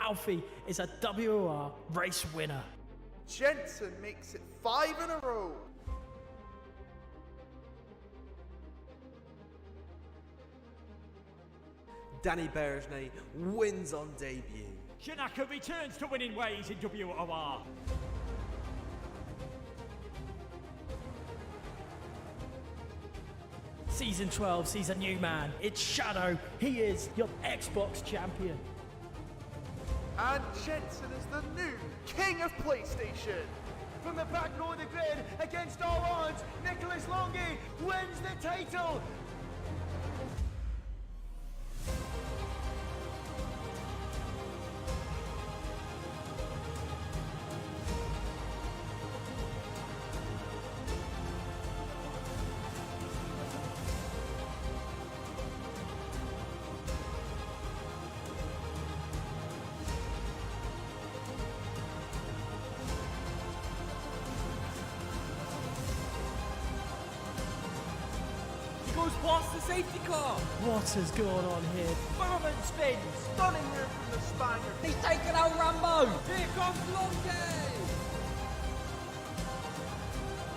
Alfie is a WOR race winner. Jensen makes it 5 in a row. Danny Berejnay wins on debut. Shinaka returns to winning ways in WOR. Season 12 sees a new man. It's Shadow. He is your Xbox champion. And Jensen is the new king of PlayStation. From the back row of the grid, against all odds, Nicholas Longy wins the title. Goes past the safety car. What has gone on here? Bowman spins. Stunning move from the Spaniard. He's taken out Rambo. Here comes Longy.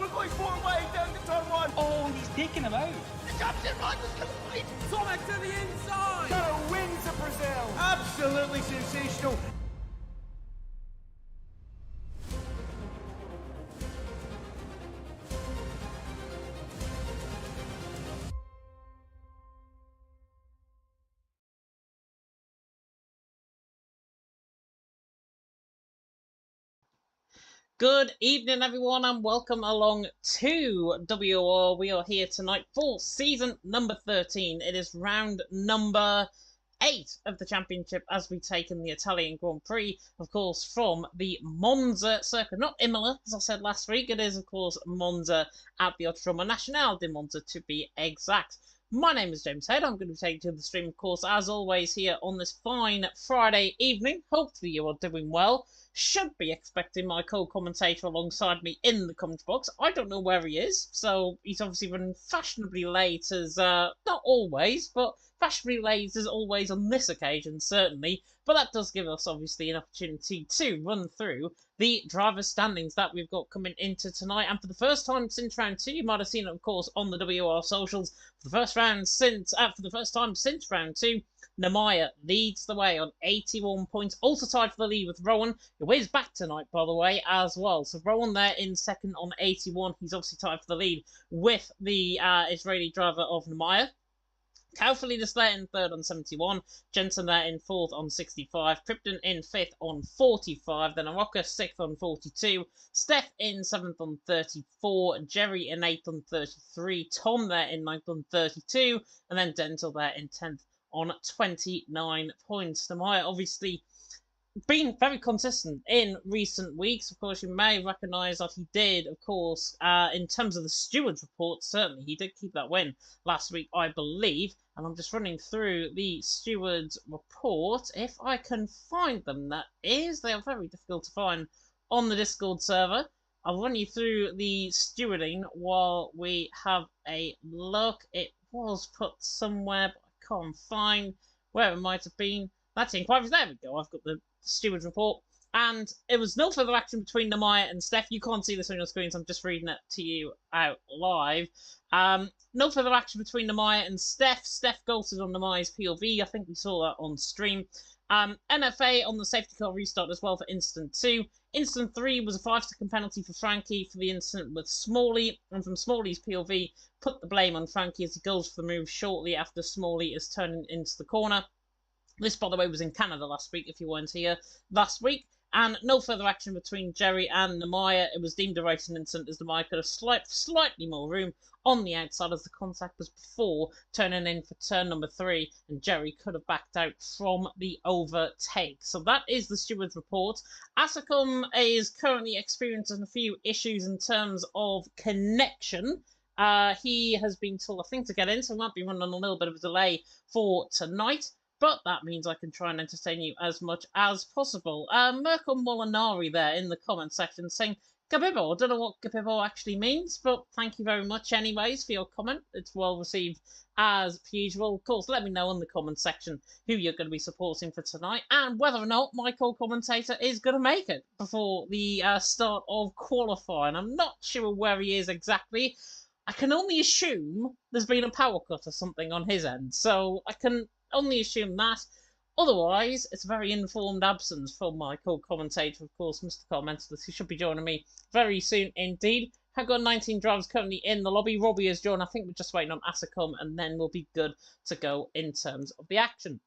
We're going 4 wide down to turn 1. Oh, he's taking him out. The captain run was complete. Tomek to the inside. Shadow wins at Brazil. Absolutely sensational. Good evening, everyone, and welcome along to WOR. We are here tonight for season number 13. It is round number 8 of the championship as we take in the Italian Grand Prix, of course, from the Monza circuit. Not Imola, as I said last week. It is, of course, Monza at the Autodromo Nazionale di Monza, to be exact. My name is James Head. I'm going to be taking to the stream, of course, as always, here on this fine Friday evening. Hopefully you are doing well. Should be expecting my co-commentator alongside me in the comment box. I don't know where he is, so he's obviously running fashionably late as, not always, but fashionably late as always on this occasion, certainly. But that does give us, obviously, an opportunity to run through the driver standings that we've got coming into tonight. And for the first time since round 2, you might have seen it, of course, on the WR socials. For the first time since round 2, Nemaya leads the way on 81 points, also tied for the lead with Rowan, who is back tonight, by the way, as well. So Rowan there in second on 81. He's obviously tied for the lead with the Israeli driver of Nemaya. Kaufelidas there in third on 71, Jensen there in fourth on 65, Krypton in fifth on 45, then Aroka sixth on 42, Steph in seventh on 34, Jerry in eighth on 33, Tom there in ninth on 32, and then Dental there in 10th on 29 points. Nemaya obviously been very consistent in recent weeks. Of course, you may recognise that he did, of course, in terms of the stewards report, certainly he did keep that win last week, I believe. And I'm just running through the stewards report. If I can find them, that is. They are very difficult to find on the Discord server. I'll run you through the stewarding while we have a look. It was put somewhere, but I can't find where it might have been. That's inquiries. There we go. I've got the stewards report. And it was no further action between Nemaya and Steph. You can't see this on your screens. I'm just reading it to you out live. No further action between Nemaya and Steph. Steph ghosted on Nemaya's POV. I think we saw that on stream. NFA on the safety car restart as well for Incident 2. Incident 3 was a 5-second penalty for Frankie for the incident with Smalley. And from Smalley's POV, put the blame on Frankie as he goes for the move shortly after Smalley is turning into the corner. This, by the way, was in Canada last week, if you weren't here last week. And no further action between Jerry and Nemaya. It was deemed a racing incident as Nemaya could have slightly more room on the outside as the contact was before turning in for turn number 3. And Jerry could have backed out from the overtake. So that is the steward's report. Asacom is currently experiencing a few issues in terms of connection. He has been told, I think, to get in, so he might be running on a little bit of a delay for tonight. But that means I can try and entertain you as much as possible. Mirko Molinari there in the comment section saying, Gabibo. I don't know what Gabibo actually means, but thank you very much anyways for your comment. It's well received as per usual. Of course, let me know in the comment section who you're going to be supporting for tonight and whether or not my co-commentator is going to make it before the start of qualifying. I'm not sure where he is exactly. I can only assume there's been a power cut or something on his end, so I can only assume that. Otherwise, it's a very informed absence from my co-commentator, of course, Mr. Commentalist, who should be joining me very soon indeed. I've got 19 drivers currently in the lobby. Robbie has joined. I think we're just waiting on Asa to come, and then we'll be good to go in terms of the action.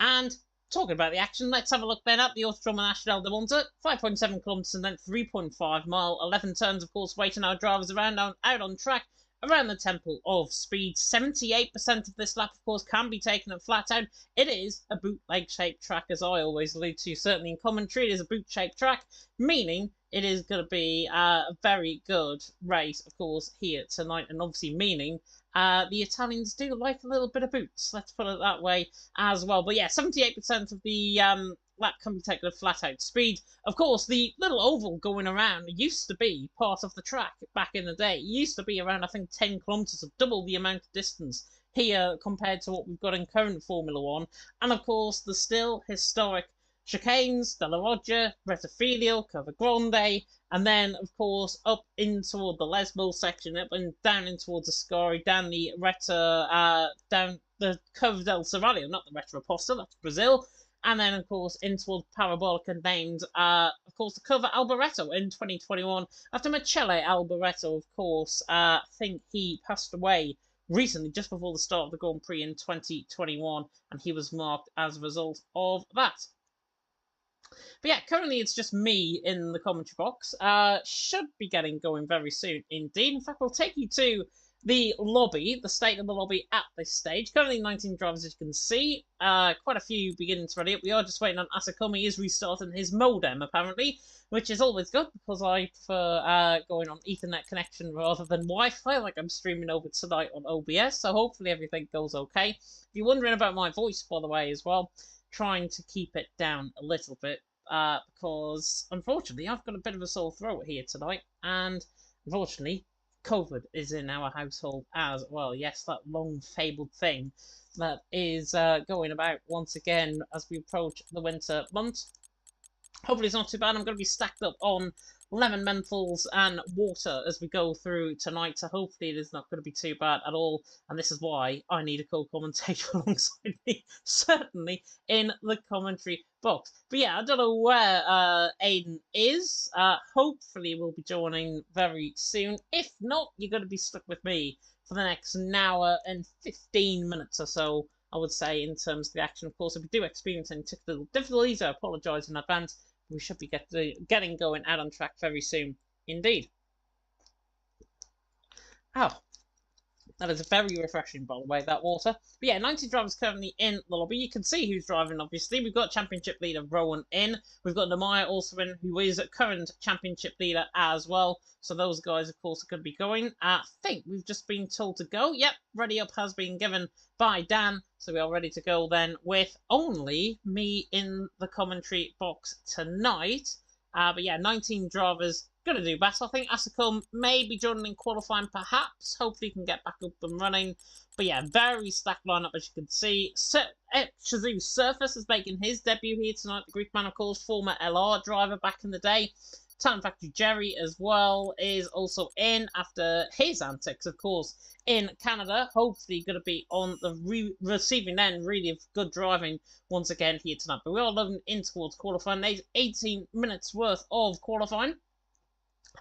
And talking about the action, let's have a look then at the Autodromo Nacional de Monza. 5.7 kilometres and then 3.5 mile. 11 turns, of course, waiting our drivers around out on track. Around the Temple of Speed. 78% of this lap, of course, can be taken at flat out. It is a bootleg-shaped track, as I always allude to, certainly in commentary. It is a boot-shaped track, meaning it is going to be a very good race, of course, here tonight, and obviously meaning the Italians do like a little bit of boots. Let's put it that way as well. But yeah, 78% of the lap can be taken at flat out speed. Of course, the little oval going around used to be part of the track back in the day. It used to be around, I think, 10 kilometres of double the amount of distance here compared to what we've got in current Formula 1. And of course, the still historic chicanes, Della Roggia, Rettifilio, Curva Grande, and then, of course, up in toward the Lesmo section, up and down in towards the Ascari, down the down the Curva del Serralio, not the Retta Aposta, that's Brazil. And then, of course, in towards Parabolica named, of course, the Curva Alboreto in 2021. After Michele Alboreto, of course, I think he passed away recently, just before the start of the Grand Prix in 2021, and he was marked as a result of that. But yeah, currently it's just me in the commentary box. Should be getting going very soon indeed. In fact, I'll take you to the lobby, the state of the lobby at this stage. Currently 19 drivers, as you can see. Quite a few beginning to ready up. We are just waiting on Asakumi. He is restarting his modem, apparently, which is always good because I prefer going on Ethernet connection rather than Wi-Fi, like I'm streaming over tonight on OBS, so hopefully everything goes okay. If you're wondering about my voice, by the way, as well, trying to keep it down a little bit because, unfortunately, I've got a bit of a sore throat here tonight, and, unfortunately, COVID is in our household as well. Yes, that long-fabled thing that is going about once again as we approach the winter months. Hopefully it's not too bad. I'm going to be stacked up on lemon menthols and water as we go through tonight, so hopefully it is not going to be too bad at all, and this is why I need a co-commentator alongside me, certainly in the commentary box. But yeah, I don't know where Aiden is. Hopefully we'll be joining very soon. If not, you're going to be stuck with me for the next hour and 15 minutes or so, I would say, in terms of the action. Of course, if we do experience any technical difficulties, I apologise in advance. We should be getting going out on track very soon indeed. Oh, that is very refreshing, by the way, that water. But yeah, 90 drivers currently in the lobby. You can see who's driving, obviously. We've got championship leader Rowan in. We've got Nemaya also in, who is a current championship leader as well. So those guys, of course, are going to be going. I think we've just been told to go. Yep, ready up has been given by Dan. So we are ready to go then with only me in the commentary box tonight. But yeah, 19 drivers. Going to do better. I think Asacom may be joining in qualifying, perhaps. Hopefully he can get back up and running. But yeah, very stacked lineup, as you can see. Shazoo Surface is making his debut here tonight. The Greek man, of course, former LR driver back in the day. Talent Factory Jerry as well is also in after his antics, of course, in Canada. Hopefully going to be on the receiving end, really, of good driving once again here tonight. But we are looking in towards qualifying. 18 minutes worth of qualifying.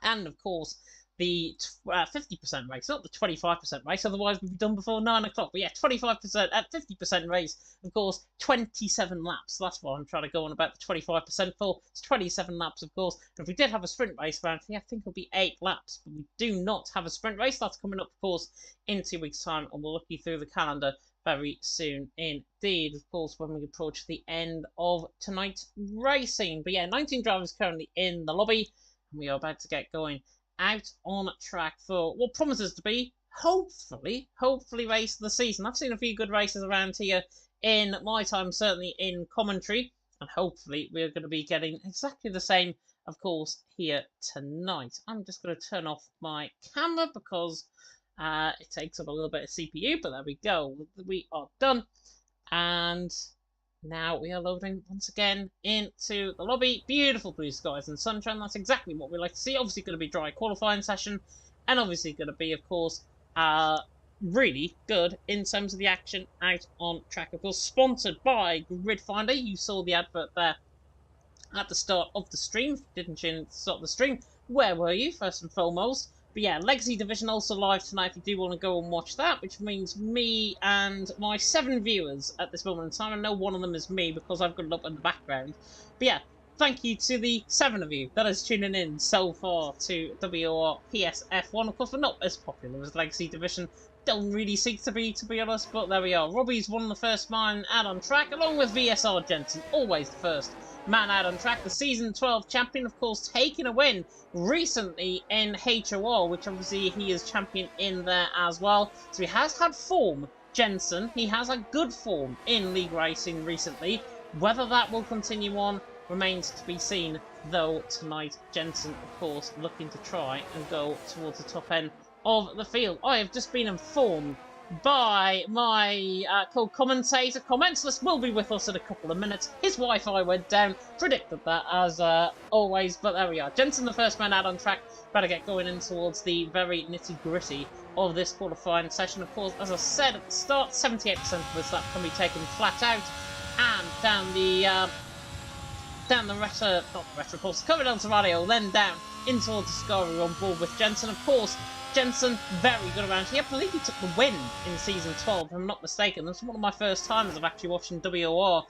And, of course, the 50% race, not the 25% race, otherwise we'd be done before 9 o'clock. But yeah, 25% at 50% race, of course, 27 laps. That's what I'm trying to go on about the 25% for. It's 27 laps, of course. And if we did have a sprint race around here, I think it'll be 8 laps. But we do not have a sprint race. That's coming up, of course, in 2 weeks' time. And we'll look you through the calendar very soon indeed, of course, when we approach the end of tonight's racing. But yeah, 19 drivers currently in the lobby. We are about to get going out on track for what promises to be, hopefully, race of the season. I've seen a few good races around here in my time, certainly in commentary, and hopefully we're going to be getting exactly the same of course, here tonight. I'm just going to turn off my camera because it takes up a little bit of CPU, but there we go. We are done. And now we are loading once again into the lobby. Beautiful blue skies and sunshine. That's exactly what we like to see. Obviously going to be dry qualifying session. And obviously going to be, of course, really good in terms of the action out on track. Of course, sponsored by Grid Finder. You saw the advert there at the start of the stream, didn't you? At the start of the stream, where were you, first and foremost? But yeah, Legacy Division also live tonight if you do want to go and watch that, which means me and my 7 viewers at this moment in time. I know one of them is me because I've got it up in the background. But yeah, thank you to the 7 of you that is tuning in so far to WOR PSF1. Of course, we're not as popular as Legacy Division. Don't really seek to be honest, but there we are. Robbie's one of the first man out on track, along with VSR Jensen, always the first man out on track. The Season 12 champion, of course, taking a win recently in HOR, which obviously he is champion in there as well. So he has had form, Jensen. He has had good form in league racing recently. Whether that will continue on remains to be seen, though tonight Jensen, of course, looking to try and go towards the top end of the field. I have just been informed by my co-commentator. Comments will be with us in a couple of minutes. His Wi-Fi went down. Predicted that as always, but there we are. Jensen, the first man out on track. Better get going in towards the very nitty-gritty of this qualifying session. Of course, as I said at the start, 78% of this lap can be taken flat out, and down the retro course, coming down to Radio, then down in towards the Scary on board with Jensen. Of course, Jensen, very good around here. I believe he took the win in Season 12, if I'm not mistaken. This is one of my first times of actually watching WOR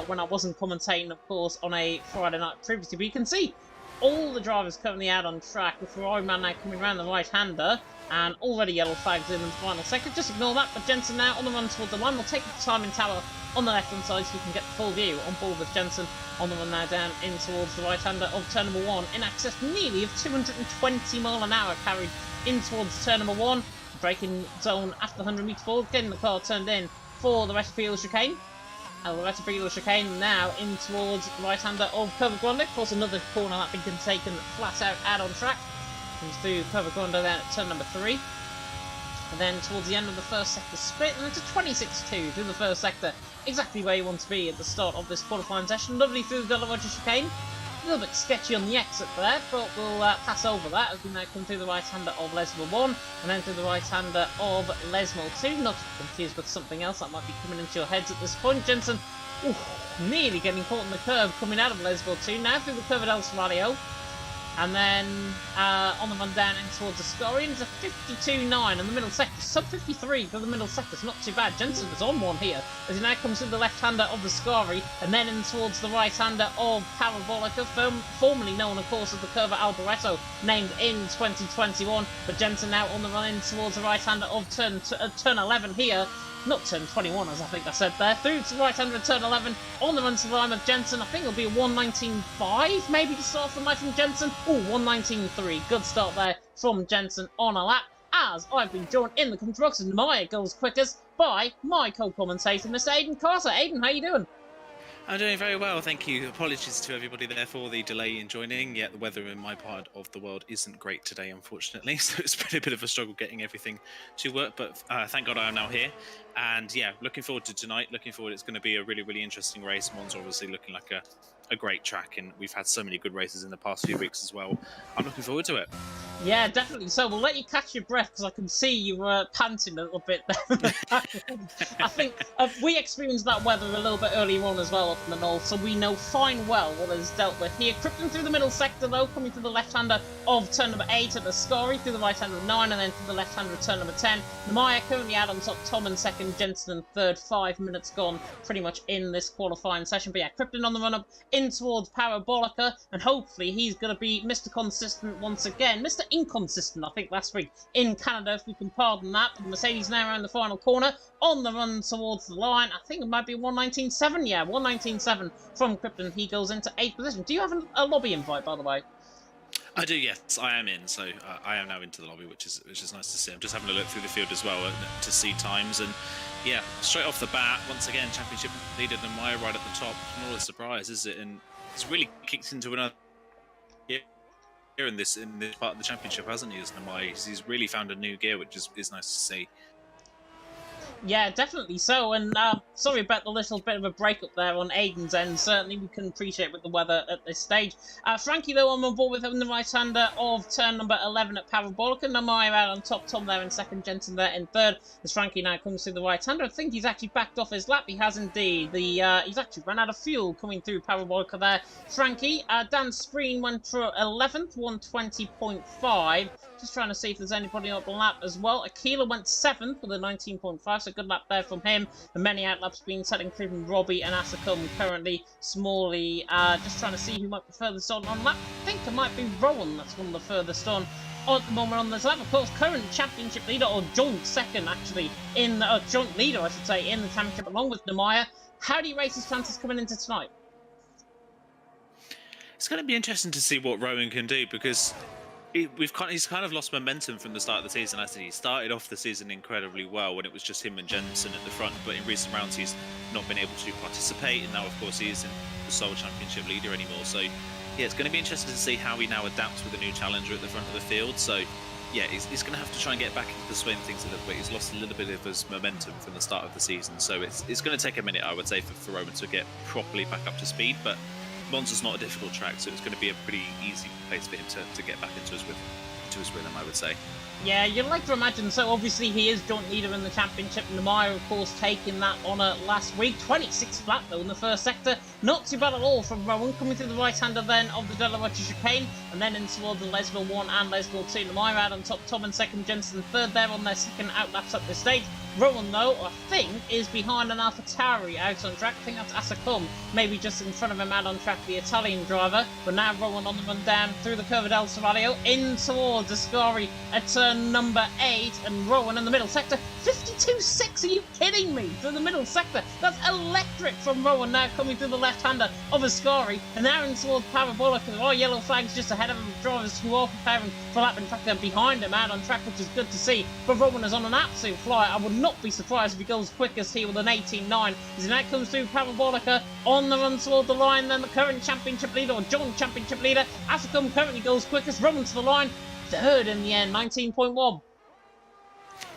when I wasn't commentating, of course, on a Friday night previously. But you can see all the drivers currently out on track, with Ferrari man now coming around the right-hander, and already yellow flags in the final sector. Just ignore that, but Jensen now on the run toward the line. We'll take the timing tower on the left-hand side so you can get the full view on board with Jensen on the run now down in towards the right-hander of turn number 1, in excess nearly of 220 mile an hour carried in towards turn number 1. Braking zone after the 100 metre forward, getting the car turned in for the Retterfield chicane. The Retterfield chicane now in towards the right-hander of Curva Grande. Of course, another corner that been taken flat out on track. Comes through Curva Grande then at turn number 3. And then towards the end of the first sector split, and it's a 26-2 through the first sector. Exactly where you want to be at the start of this qualifying session. Lovely through the Roger chicane. A little bit sketchy on the exit there, but we'll pass over that as we now come through the right-hander of Lesmo 1, and then through the right-hander of Lesmo 2. Not to be confused with something else that might be coming into your heads at this point. Jensen, nearly getting caught in the curve coming out of Lesmo 2. Now through the curve at El Serrario. And then on the run down in towards the Scorian, it's a 52.9 in the middle sector. Sub 53 for the middle sector. It's not too bad. Jensen was on one here as he now comes through the left-hander of the Scari, and then in towards the right-hander of Parabolica, formerly known, of course, as the Curva Alboreto, named in 2021. But Jensen now on the run in towards the right-hander of turn 11 here. Not turn 21, as I think I said there. Through to the right-hander of turn 11. On the run to the line of Jensen. I think it'll be a 119.5, maybe to start from from Jensen. 119.3. Good start there from Jensen on a lap. As I've been joined in the construction, my goals quickest by my co-commentator, Mr. Aidan Carter. Aidan, how you doing? I'm doing very well, thank you. Apologies to everybody there for the delay in joining. Yeah, the weather in my part of the world isn't great today, unfortunately, so it's been a bit of a struggle getting everything to work, but thank God I am now here. And yeah, looking forward to tonight. Looking forward, it's going to be a really, really interesting race. Monza obviously looking like a great track, and we've had so many good races in the past few weeks as well. I'm looking forward to it. Yeah, definitely. So we'll let you catch your breath because I can see you were panting a little bit there. I think we experienced that weather a little bit earlier on as well up in the north, so we know fine well what is dealt with here. Krypton through the middle sector though, coming to the left-hander of turn number 8 at the Scari, through the right-hander of 9, and then to the left-hander of turn number 10. Namaya currently out on top, Tom in second, Jensen in third. 5 minutes gone pretty much in this qualifying session. But yeah, Krypton on the run-up in towards Parabolica, and hopefully he's going to be Mr. Consistent once again. Mr. Inconsistent, I think, last week in Canada, if we can pardon that. But Mercedes now around the final corner, on the run towards the line. I think it might be 119.7, yeah, 119.7 from Krypton. He goes into 8th position. Do you have a lobby invite, by the way? I do, yes. I am in, so I am now into the lobby, which is nice to see. I'm just having a look through the field as well to see times, and yeah, straight off the bat, once again, championship leader Namaya right at the top. Not a surprise, is it? And it's really kicked into another in this part of the championship, hasn't he? He's really found a new gear, which is nice to see. Yeah, definitely so. And sorry about the little bit of a breakup there on Aiden's end. Certainly we can appreciate with the weather at this stage. Frankie, though, I'm on board with him, the right-hander of turn number 11 at Parabolica. Namai out on top, Tom there in second, Jensen there in third. As Frankie now comes through the right-hander, I think he's actually backed off his lap. He has indeed. He's actually run out of fuel coming through Parabolica there. Frankie, Dan Spreen went for 11th, 120.5. Just trying to see if there's anybody on the lap as well. Aquila went 7th with a 19.5, so good lap there from him. And many outlaps being set, including Robbie and Asacum currently. Smalley, just trying to see who might be furthest on lap. I think it might be Rowan that's one of the furthest on at the moment on this lap. Of course, current championship leader, or joint second actually, joint leader I should say, in the championship along with Nemaya. How do you rate his chances coming into tonight? It's going to be interesting to see what Rowan can do, because he's kind of lost momentum from the start of the season. I think he started off the season incredibly well when it was just him and Jensen at the front, but in recent rounds he's not been able to participate, and now of course he isn't the sole championship leader anymore. So yeah, it's going to be interesting to see how he now adapts with a new challenger at the front of the field. So yeah, he's going to have to try and get back into the swing of things a little bit. He's lost a little bit of his momentum from the start of the season, so it's going to take a minute, I would say, for Rowan to get properly back up to speed. But Monza's not a difficult track, so it's going to be a pretty easy place for him to get back into his rhythm, I would say. Yeah, you'd like to imagine so. Obviously, he is joint leader in the championship. Nemaya, of course, taking that honour last week. 26 flat, though, in the first sector. Not too bad at all from Rowan, coming through the right-hander then of the Delaware chicane, and then in towards the Lesville 1 and Lesville 2. Nemaya out on top, Tom in second, Jensen third there on their second outlaps at this stage. Rowan, though, I think, is behind an AlphaTauri out on track. I think that's Asacum, maybe just in front of him out on track, the Italian driver. But now Rowan on the run down through the curve at El Seraglio, in towards Ascari at turn number 8, and Rowan in the middle sector. 52.6, are you kidding me? Through the middle sector. That's electric from Rowan now coming through the left-hander of Ascari. And now in towards Parabolica. There are yellow flags just ahead of him. Drivers who are preparing for lap. In fact, they're behind him out on track, which is good to see. But Rowan is on an absolute fly. I would not be surprised if he goes quickest here with an 18.9. As he now comes through Parabolica on the run toward the line. Then the current championship leader, or joint championship leader, Asacum currently goes quickest. Rowan to the line. Third in the end, 19.1.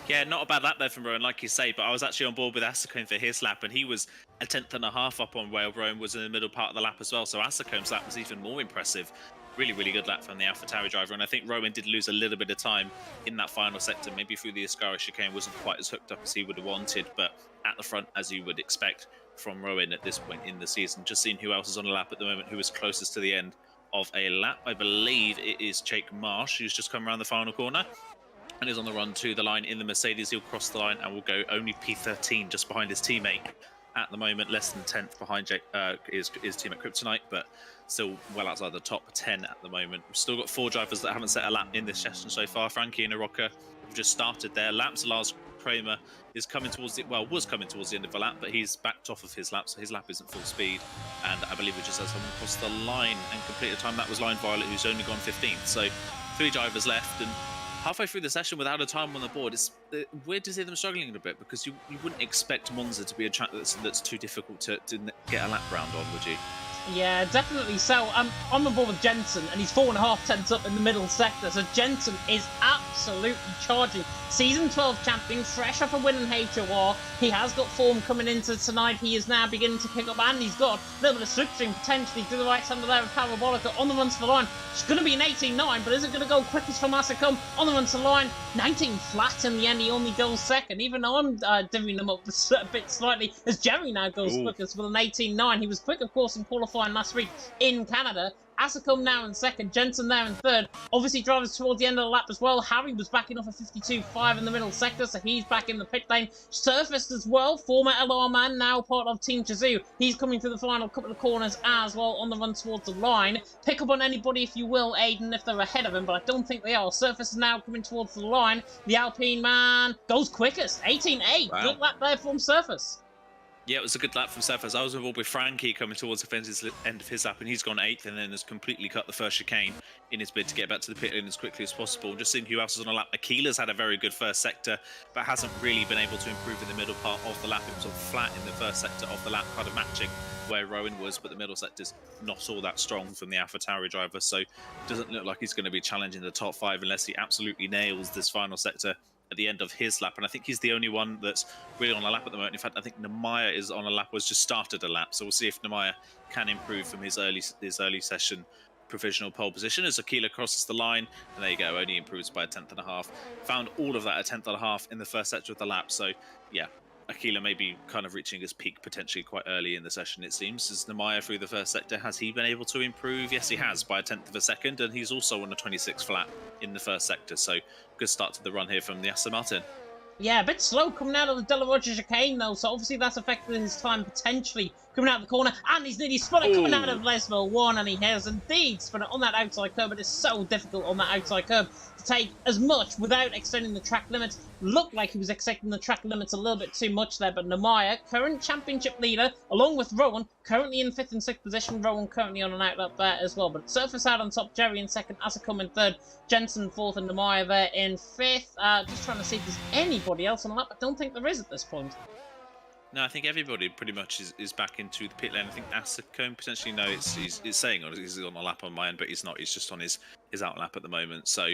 Yeah, not a bad lap there from Rowan, like you say, but I was actually on board with Asacombe for his lap, and he was a 10.5 up on where Rowan was in the middle part of the lap as well, so Asacombe's lap was even more impressive. Really, really good lap from the AlphaTauri driver, and I think Rowan did lose a little bit of time in that final sector, maybe through the Ascari chicane, wasn't quite as hooked up as he would have wanted, but at the front, as you would expect from Rowan at this point in the season. Just seeing who else is on the lap at the moment, who is closest to the end of a lap. I believe it is Jake Marsh, who's just come around the final corner and is on the run to the line in the Mercedes. He'll cross the line and will go only P13, just behind his teammate at the moment, less than 10th behind his teammate Kryptonite, but still well outside the top 10 at the moment. We've still got 4 drivers that haven't set a lap in this session so far. Frankie and Aroka have just started their laps. Lars Kramer is coming towards was coming towards the end of the lap, but he's backed off of his lap, so his lap isn't full speed. And I believe it just has someone cross the line and complete the time. That was Line Violet, who's only gone 15th. So 3 drivers left, and halfway through the session without a time on the board, it's weird to see them struggling a bit, because you wouldn't expect Monza to be a track that's too difficult to get a lap round on, would you? Yeah, definitely so. I'm on board with Jensen, and he's 4.5 tenths up in the middle sector, so Jensen is absolutely charging. Season 12 champion, fresh off a win in HOR. He has got form coming into tonight. He is now beginning to pick up, and he's got a little bit of slipstream potentially through the right hander there with Parabolica on the run to the line. It's going to be an 18.9, but is it going to go quickest from Asacum on the run to the line? 19 flat in the end, he only goes second, even though I'm divvying him up a bit slightly, as Jerry now goes quickest with an 18.9. He was quick, of course, in qualifying last week in Canada. Asacum now in second, Jensen there in third. Obviously, drivers towards the end of the lap as well. Harry was backing off a 52.5 in the middle sector, so he's back in the pit lane. Surfaced as well, former LR man, now part of Team Chazoo. He's coming through the final couple of corners as well on the run towards the line. Pick up on anybody if you will, Aiden, if they're ahead of him, but I don't think they are. Surface is now coming towards the line. The Alpine man goes quickest, 18.8. Wow. Good lap there from Surface. Yeah, it was a good lap from Seth, as I was involved with Frankie coming towards the end of his lap, and he's gone 8th and then has completely cut the first chicane in his bid to get back to the pit lane as quickly as possible. Just seeing who else is on a lap. Akila's had a very good first sector, but hasn't really been able to improve in the middle part of the lap. It was sort of flat in the first sector of the lap, kind of matching where Rowan was, but the middle sector's not all that strong from the AlphaTauri driver, so it doesn't look like he's going to be challenging the top 5 unless he absolutely nails this final sector at the end of his lap. And I think he's the only one that's really on a lap at the moment. In fact, I think Nemaya is on a lap, was just started a lap, so we'll see if Nemaya can improve from his early session provisional pole position as Akila crosses the line, and there you go, only improves by a 10.5. Found all of that a 10.5 in the first sector of the lap, so yeah, Akila may be kind of reaching his peak potentially quite early in the session, it seems. As Nemaya through the first sector, has he been able to improve? Yes, he has, by a 10th of a second, and he's also on a 26 flat in the first sector, so good start to the run here from the Aston Martin. Yeah, a bit slow coming out of the Della Roger chicane, though, so obviously that's affected his time potentially coming out of the corner, and he's nearly spun it coming out of Lesmo 1, and he has indeed spun it on that outside curb. It is so difficult on that outside curb to take as much without extending the track limits. Looked like he was extending the track limits a little bit too much there, but Nemaya, current championship leader, along with Rowan, currently in 5th and 6th position. Rowan currently on an outlap there as well, but Surface out on top, Jerry in 2nd, Asacom in 3rd, Jensen 4th, and Nemaya there in 5th. Just trying to see if there's anybody else on the lap. I don't think there is at this point. No, I think everybody pretty much is back into the pit lane. I think Asacombe potentially, no, he's saying he's on a lap on my end, but he's not. He's just on his out lap at the moment. So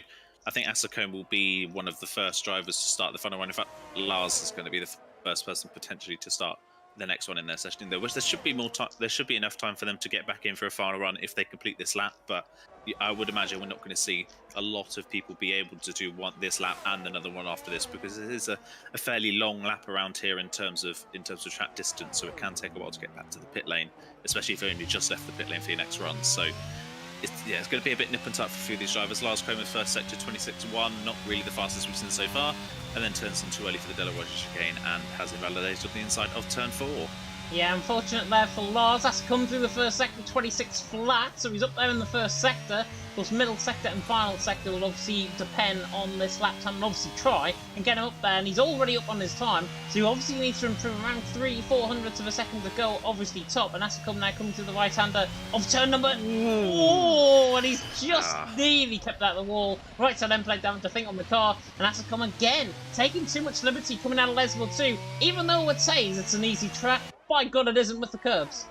I think Asacombe will be one of the first drivers to start the final run. In fact, Lars is going to be the first person potentially to start the next one in their session. There should be more time. There should be enough time for them to get back in for a final run if they complete this lap. But I would imagine we're not going to see a lot of people be able to do this lap and another one after this, because it is a fairly long lap around here in terms of track distance. So it can take a while to get back to the pit lane, especially if you only just left the pit lane for your next run. So it's going to be a bit nip and tuck for a few of these drivers. Lars Comer's first sector 26.1, not really the fastest we've seen so far, and then turns in too early for the Della Roger chicane and has invalidated on the inside of turn 4. Yeah, unfortunate there for Lars. That's come through the first sector, 26 flat, so he's up there in the first sector. Of course, middle sector and final sector will obviously depend on this lap time and obviously try and get him up there, and he's already up on his time, so he obviously needs to improve around 3/400ths of a second to go, obviously top, and Asacom now coming to the right-hander of turn number... Oh, and he's just nearly kept out the wall. Right side end plate down to think on the car, and Asacom again, taking too much liberty coming out of Lesville 2, even though it says it's an easy track. By God, it isn't with the curbs.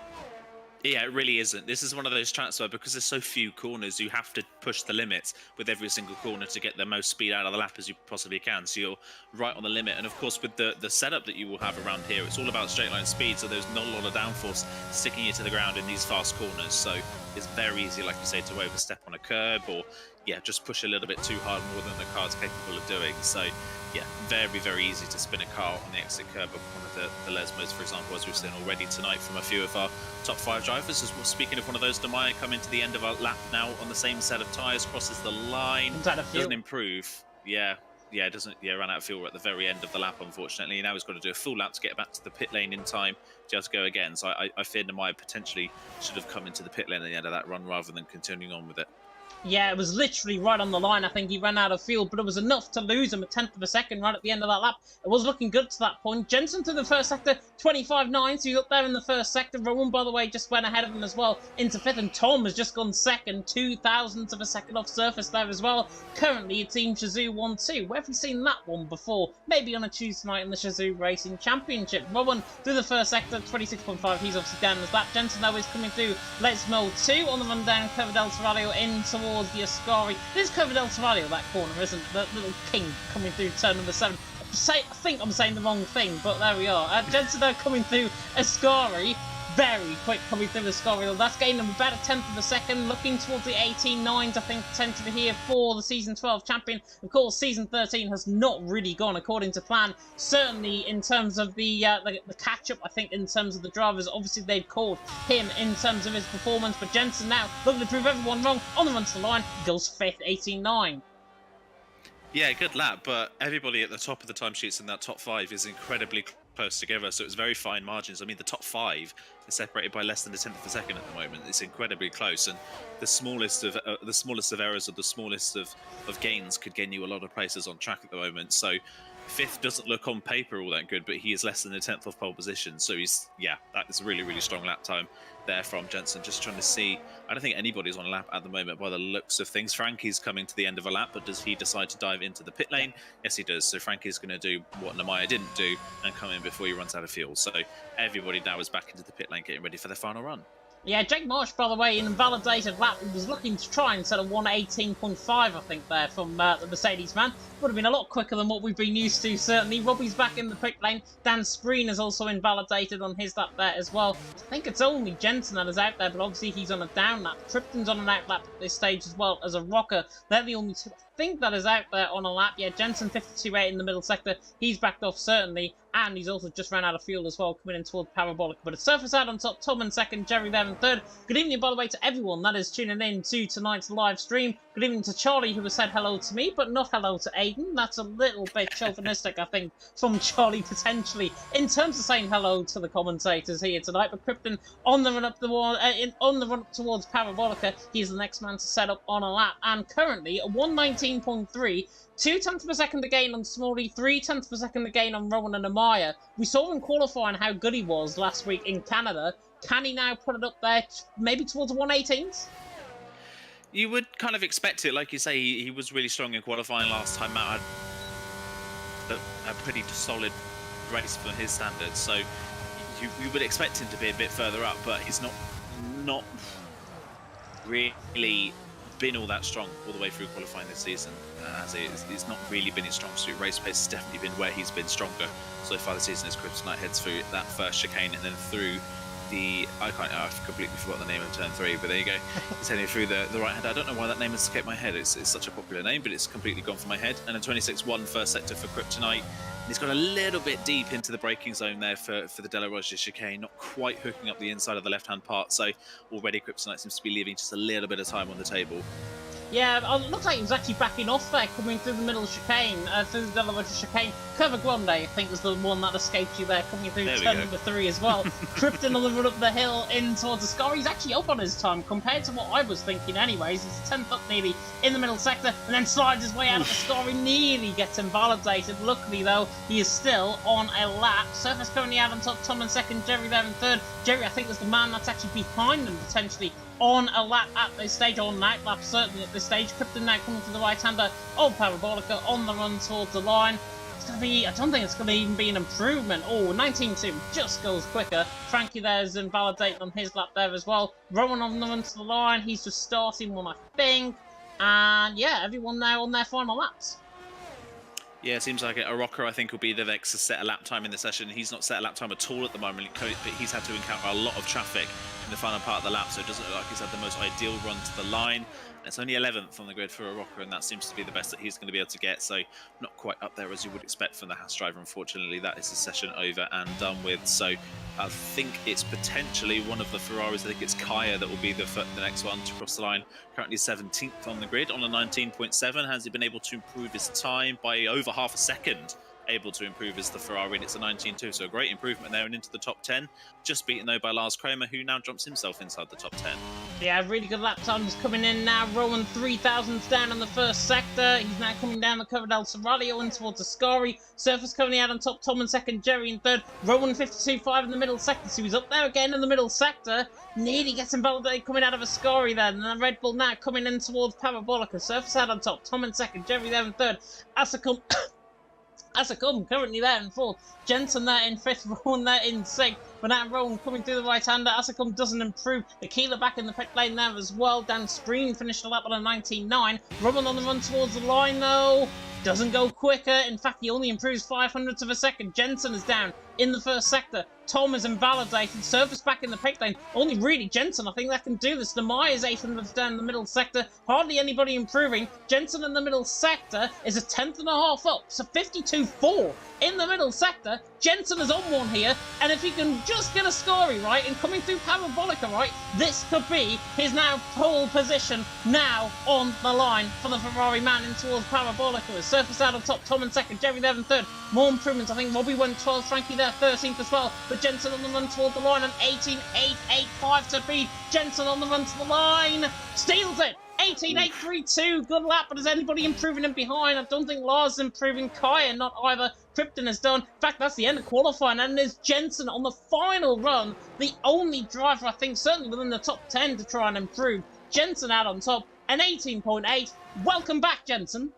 Yeah, it really isn't. This is one of those tracks where, because there's so few corners, you have to push the limits with every single corner to get the most speed out of the lap as you possibly can. So you're right on the limit. And of course, with the setup that you will have around here, it's all about straight line speed. So there's not a lot of downforce sticking you to the ground in these fast corners. So it's very easy, like you say, to overstep on a curb or, yeah, just push a little bit too hard, more than the car's capable of doing. So, yeah, very, very easy to spin a car on the exit curb of one of the Lesmos, for example, as we've seen already tonight from a few of our top 5 drivers. As well, speaking of one of those, Nemaya coming to the end of our lap now on the same set of tyres, crosses the line, doesn't improve. Yeah, ran out of fuel at the very end of the lap, unfortunately. Now he's got to do a full lap to get back to the pit lane in time to just go again. So I fear Nemaya potentially should have come into the pit lane at the end of that run rather than continuing on with it. Yeah, it was literally right on the line. I think he ran out of fuel, but it was enough to lose him a 10th of a second right at the end of that lap. It was looking good to that point. Jensen to the first sector, 25.9, so he's up there in the first sector. Rowan, by the way, just went ahead of him as well into 5th, and Tom has just gone 2nd, 0.02 of a second off surface there as well. Currently, Team Shazoo 1-2. Where have we seen that one before? Maybe on a Tuesday night in the Shazoo Racing Championship. Rowan through the first sector, 26.5. He's obviously down as that. Jensen, though, is coming through Lesmo 2 on the run down. Curva del Terraglio in towards the Ascari. This is Curva del Terraglio, that corner, isn't the little king coming through turn number 7. I think I'm saying the wrong thing, but there we are. Jensen now coming through Ascari. Very quick coming through the Ascari. That's gaining them about a 10th of a second. Looking towards the 18.9s, I think, potentially here for the Season 12 champion. Of course, Season 13 has not really gone according to plan. Certainly in terms of the catch-up, I think, in terms of the drivers. Obviously, they've called him in terms of his performance. But Jensen now looking to prove everyone wrong. On the run to the line, goes 5th, 18.9. Yeah, good lap, but everybody at the top of the timesheets in that top 5 is incredibly close together, so it's very fine margins. I mean, the top 5 is separated by less than a 10th of a second at the moment. It's incredibly close, and the smallest of errors or the smallest of gains could gain you a lot of places on track at the moment. So fifth doesn't look on paper all that good, but he is less than a 10th of pole position. So that is a really, really strong lap time there from Jensen. Just trying to see, I don't think anybody's on a lap at the moment by the looks of things. Frankie's coming to the end of a lap, but does he decide to dive into the pit lane? Yes, he does. So Frankie's going to do what Namaya didn't do and come in before he runs out of fuel. So everybody now is back into the pit lane getting ready for their final run. Yeah, Jake Marsh, by the way, in invalidated lap, was looking to try and set a 1:18.5, I think, there from the Mercedes man. Would have been a lot quicker than what we've been used to, certainly. Robbie's back in the pit lane. Dan Spreen is also invalidated on his lap there as well. I think it's only Jensen that is out there, but obviously he's on a down lap. Krypton's on an out lap at this stage as well as a rocker. They're the only two, I think, that is out there on a lap. Yeah, Jensen 52.8 in the middle sector. He's backed off, certainly. And he's also just ran out of fuel as well, coming in towards Parabolic. But it's Surface out on top, Tom in second, Jerry there in third. Good evening, by the way, to everyone that is tuning in to tonight's live stream. Good evening to Charlie, who has said hello to me, but not hello to Aiden. That's a little bit chauvinistic, I think, from Charlie, potentially, in terms of saying hello to the commentators here tonight. But Krypton, on the run up towards Parabolica, he's the next man to set up on a lap. And currently, a 1:19.3. 0.2 per second to gain on Smalley, 0.3 per second to gain on Rowan and Amaya. We saw him qualifying how good he was last week in Canada. Can he now put it up there, maybe towards 1:18s? You would kind of expect it. Like you say, he was really strong in qualifying last time out. A pretty solid race for his standards. So you would expect him to be a bit further up, but he's not really been all that strong all the way through qualifying this season. As it's not really been his strong suit. Race pace has definitely been where he's been stronger so far this season as Kryptonite heads through that first chicane and then through I've completely forgotten the name of turn 3, but there you go. He's heading through the right hand. I don't know why that name has escaped my head. It's such a popular name, but it's completely gone from my head. And a 26.1 first sector for Kryptonite. He's got a little bit deep into the braking zone there for the De La Roche chicane, not quite hooking up the inside of the left-hand part. So already Kryptonite seems to be leaving just a little bit of time on the table. Yeah, it looks like he was actually backing off there, coming through the middle chicane, through the De La Roche chicane. Curva Grande, I think, was the one that escaped you there, coming through turn number 3 as well. Krypton on the run up the hill in towards the scar. He's actually up on his time, compared to what I was thinking anyways. He's 10th up nearly in the middle sector, and then slides his way out of the scar. He nearly gets invalidated. Luckily, though, he is still on a lap. Surface currently out on top, Tom in second, Jerry there in third. Jerry, I think, was the man that's actually behind them, potentially, on a lap at this stage, or night lap certainly at this stage. Krypton now coming to the right-hander of Parabolica on the run towards the line. It's going to be, I don't think it's going to even be an improvement. Oh, 19.2 just goes quicker. Frankie there is invalidating on his lap there as well. Rowan on the run to the line. He's just starting one, I think. And yeah, everyone now on their final laps. Yeah, it seems like a rocker, I think, will be the next to set a lap time in the session. He's not set a lap time at all at the moment, but he's had to encounter a lot of traffic in the final part of the lap, so it doesn't look like he's had the most ideal run to the line. It's only 11th on the grid for a rocker, and that seems to be the best that he's going to be able to get, so not quite up there as you would expect from the Haas driver. Unfortunately, that is the session over and done with. So I think it's potentially one of the Ferraris. I think it's Kaya that will be the next one to cross the line. Currently 17th on the grid on a 19.7. Has he been able to improve his time by over half a second? Able to improve as the Ferrari, and it's a 19.2, so a great improvement there and into the top 10. Just beaten though by Lars Kramer, who now jumps himself inside the top 10. Yeah, really good lap times coming in now. Rowan 3,000s down on the first sector. He's now coming down the Curva del Serralio in towards Ascari. Surface coming out on top, Tom in second, Jerry in third. Rowan 52.5 in the middle sector, so he's up there again in the middle sector. Nearly gets invalidated coming out of Ascari then. And then Red Bull now coming in towards Parabolica. Surface out on top, Tom in second, Jerry there in third. Asacum currently there in fourth. Jensen there in fifth. Rowan there in sixth. But now Rowan coming through the right-hander. Asacum doesn't improve. Aquila back in the pit lane there as well. Dan Spreen finished the lap on a 19.9. Rowan on the run towards the line though. Doesn't go quicker. In fact, he only improves 500ths of a second. Jensen is down in the first sector. Tom is invalidated. Surface back in the pit lane. Only really Jensen, I think, that can do this. Namai is 800ths down in the middle sector. Hardly anybody improving. Jensen in the middle sector is a 10.5 up. So 52.4 in the middle sector. Jensen is on one here. And if he can just get a scoring right and coming through Parabolica right, this could be his now pole position now on the line for the Ferrari man in towards Parabolica. With Surface out on top, Tom in second, Jerry there in third. More improvements. I think Robbie went 12th, Frankie there 13th as well. But Jensen on the run toward the line and 18.885 to beat. Jensen on the run to the line. Steals it. 18.832, good lap, but is anybody improving in behind? I don't think Lars is improving. Kaya, not either. Krypton is done. In fact, that's the end of qualifying, and there's Jensen on the final run, the only driver, I think, certainly within the top 10 to try and improve. Jensen out on top, an 18.8. Welcome back, Jensen.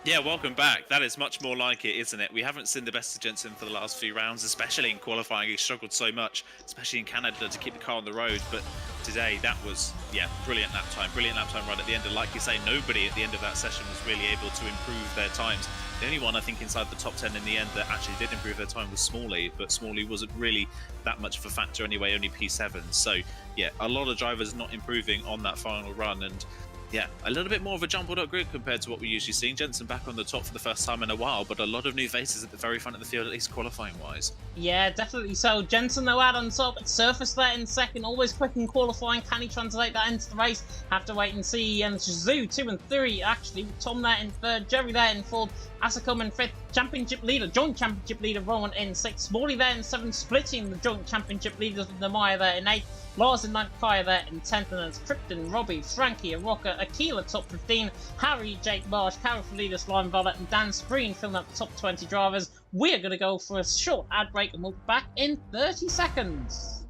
Yeah, welcome back. That is much more like it, isn't it? We haven't seen the best of Jensen for the last few rounds, especially in qualifying. He struggled so much, especially in Canada, to keep the car on the road. But today, that was, yeah, brilliant lap time right at the end. And like you say, nobody at the end of that session was really able to improve their times. The only one, I think, inside the top 10 in the end that actually did improve their time was Smalley, but Smalley wasn't really that much of a factor anyway, only P7. So, yeah, a lot of drivers not improving on that final run, and yeah, a little bit more of a jumbled up grid compared to what we usually see. Jensen back on the top for the first time in a while, but a lot of new faces at the very front of the field, at least qualifying-wise. Yeah, definitely so. Jensen, though, out on top. Surface there in second, always quick in qualifying. Can he translate that into the race? Have to wait and see. And Shizou, 2 and 3, actually. Tom there in third, Jerry there in fourth, Asacom in fifth, championship leader, joint championship leader, Rowan in sixth, Smalley there in seventh, splitting the joint championship leaders with Namaya there in eighth, Lars in ninth, Kaya there in 10th, and it's Krypton, Robbie, Frankie, Aroka, Akila top 15, Harry, Jake Marsh, Carol Felidas, Lime Violet, and Dan Spreen filling up the top 20 drivers. We're going to go for a short ad break and we'll be back in 30 seconds.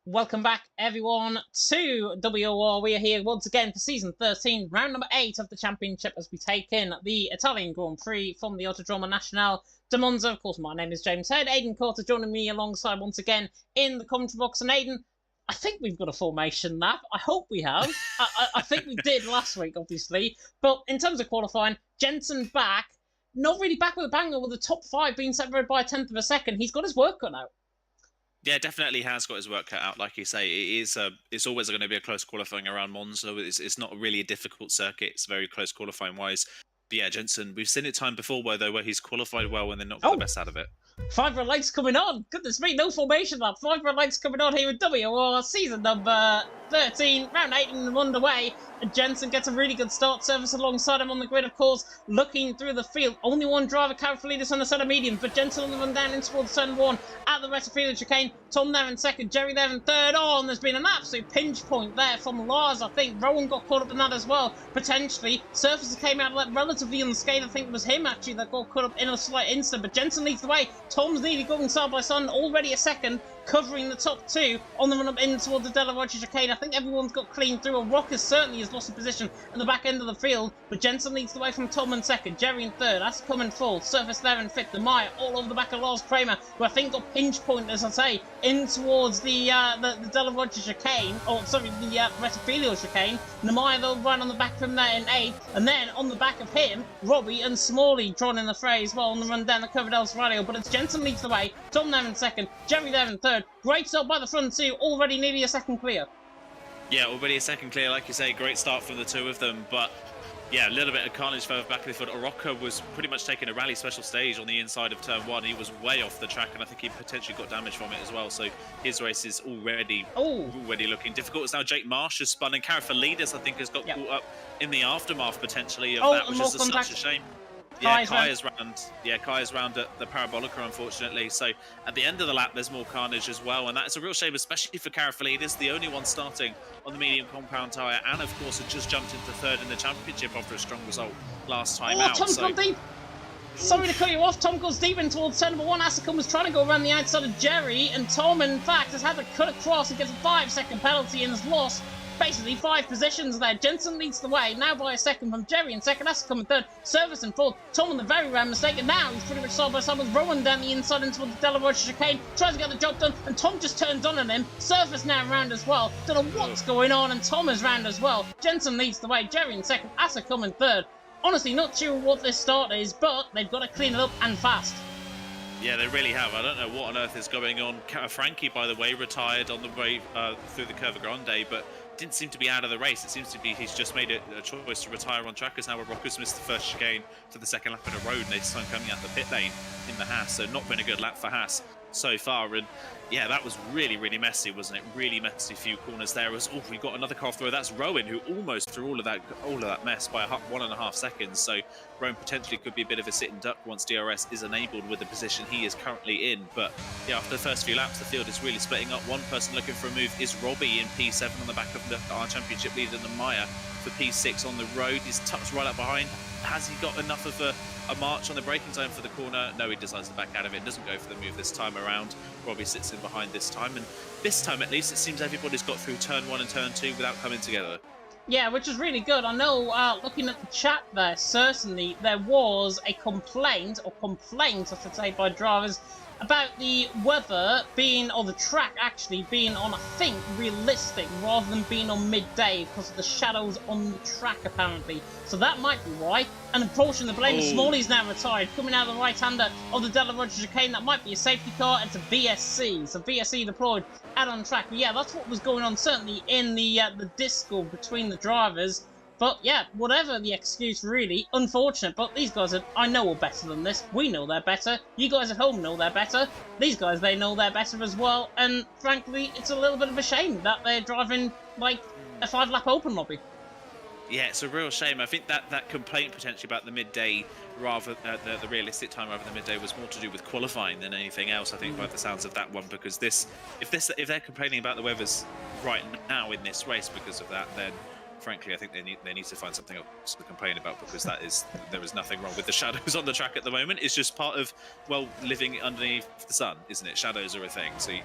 Welcome back, everyone, to WOR. We are here once again for Season 13, round number 8 of the Championship, as we take in the Italian Grand Prix from the Autodromo Nacional de Monza. Of course, my name is James Head. Aidan Corter joining me alongside once again in the commentary box. And Aidan, I think we've got a formation map. I hope we have. I think we did last week, obviously. But in terms of qualifying, Jensen back. Not really back with a banger, with the top 5 being separated by a tenth of a second. He's got his work cut out. Yeah, definitely has got his work cut out. Like you say, it's always going to be a close qualifying around Monza. It's not really a difficult circuit. It's very close qualifying wise. But yeah, Jensen, we've seen it time before where he's qualified well and then not got the best out of it. 5 red lights coming on. Goodness me, no formation lap. 5 red lights coming on here with WOR, season number 13, round 8 and underway. And Jensen gets a really good start. Service alongside him on the grid, of course, looking through the field. Only one driver, Carafalidis, on the set of mediums, but Jensen on the run down in towards turn 1 at the Rettifield chicane. Tom there in second, Jerry there in third. Oh, and there's been an absolute pinch point there from Lars, I think. Rowan got caught up in that as well, potentially. Surface came out of that relatively unscathed. I think it was him, actually, that got caught up in a slight instant, but Jensen leads the way. Tom's nearly going side by side, already a second, covering the top 2 on the run up in towards the Della Rocha chicane. I think everyone's got clean through. Rocker certainly has lost a position at the back end of the field, but Jensen leads the way from Tom in second, Jerry in third, that's coming full, Surface there in fifth, Namaya all over the back of Lars Kramer, who I think got pinch point, as I say, in towards the Della Rocha chicane, or sorry, the Rettifield chicane. Namaya though ran on the back from there in 8th, and then on the back of him, Robbie and Smalley drawn in the fray as well on the run down the Coverdale's radio, but it's Jensen leads the way, Tom there in second, Jerry there in third. Great start by the front 2, already nearly a second clear. Yeah, already a second clear, like you say, great start from the 2 of them, but yeah, a little bit of carnage further back in the field. Aroka was pretty much taking a rally special stage on the inside of turn 1. He was way off the track, and I think he potentially got damage from it as well, so his race is already looking difficult. It's now Jake Marsh has spun, and Carafalidis, I think, has got caught up in the aftermath, potentially, of that, which is such a shame. Yeah, Kaya's round at the Parabolica, unfortunately. So at the end of the lap, there's more carnage as well, and that's a real shame, especially for Carafalidis, the only one starting on the medium compound tyre, and of course had just jumped into third in the championship after a strong result last time out. Tom's gone deep. Sorry to cut you off. Tom goes deep in towards turn number 1. Asacom was trying to go around the outside of Jerry, and Tom, in fact, has had to cut across and gets a 5-second penalty and has lost basically 5 positions there. Jensen leads the way, now by a second from Jerry in second. That's coming third. Service in fourth. Tom on the very rare mistake, and now he's pretty much side by side with Rowan down the inside into the Della Rocha chicane. Tries to get the job done, and Tom just turns on him. Surface now round as well. Don't know what's going on, and Tom is round as well. Jensen leads the way. Jerry in second. Asa coming third. Honestly, not sure what this start is, but they've got to clean it up and fast. Yeah, they really have. I don't know what on earth is going on. Frankie, by the way, retired on the way through the Curva Grande, but didn't seem to be out of the race. It seems to be he's just made a choice to retire on track, as now Rocco's missed the first chicane for the second lap in a row, and they start coming out the pit lane in the Haas, so not been a good lap for Haas so far. And yeah, that was really, really messy, wasn't it? Really messy few corners there. We got another car throw. That's Rowan, who almost threw all of that mess by 1.5 seconds. So Rowan potentially could be a bit of a sit and duck once DRS is enabled with the position he is currently in. But yeah, after the first few laps, the field is really splitting up. One person looking for a move is Robbie in P7 on the back of our championship leader, Maya, for P6 on the road. He's tucked right up behind. Has he got enough of a march on the braking zone for the corner? No, he decides to back out of it. Doesn't go for the move this time around. Robbie sits in behind this time, and this time at least it seems everybody's got through turn 1 and turn 2 without coming together. Yeah, which is really good. I know, looking at the chat there, certainly there was a complaint, I should say, by drivers about the weather being, or the track actually being on, I think, realistic rather than being on midday because of the shadows on the track, apparently. So that might be why. And unfortunately, the blame is Smalley's now retired. Coming out of the right-hander of the Della Roger chicane, that might be a safety car. It's a VSC. So VSC deployed out on track. But yeah, that's what was going on, certainly in the disco between the drivers. But yeah, whatever the excuse, really, unfortunate. But these guys I know are better than this. We know they're better. You guys at home know they're better. These guys, they know they're better as well. And frankly, it's a little bit of a shame that they're driving like a 5-lap open lobby. Yeah, it's a real shame. I think that complaint potentially about the midday, rather the realistic time rather than midday, was more to do with qualifying than anything else. I think by the sounds of that one, because if they're complaining about the weather's right now in this race because of that, then frankly, I think they need to find something else to complain about, because there is nothing wrong with the shadows on the track at the moment. It's just part of, well, living underneath the sun, isn't it? Shadows are a thing, so you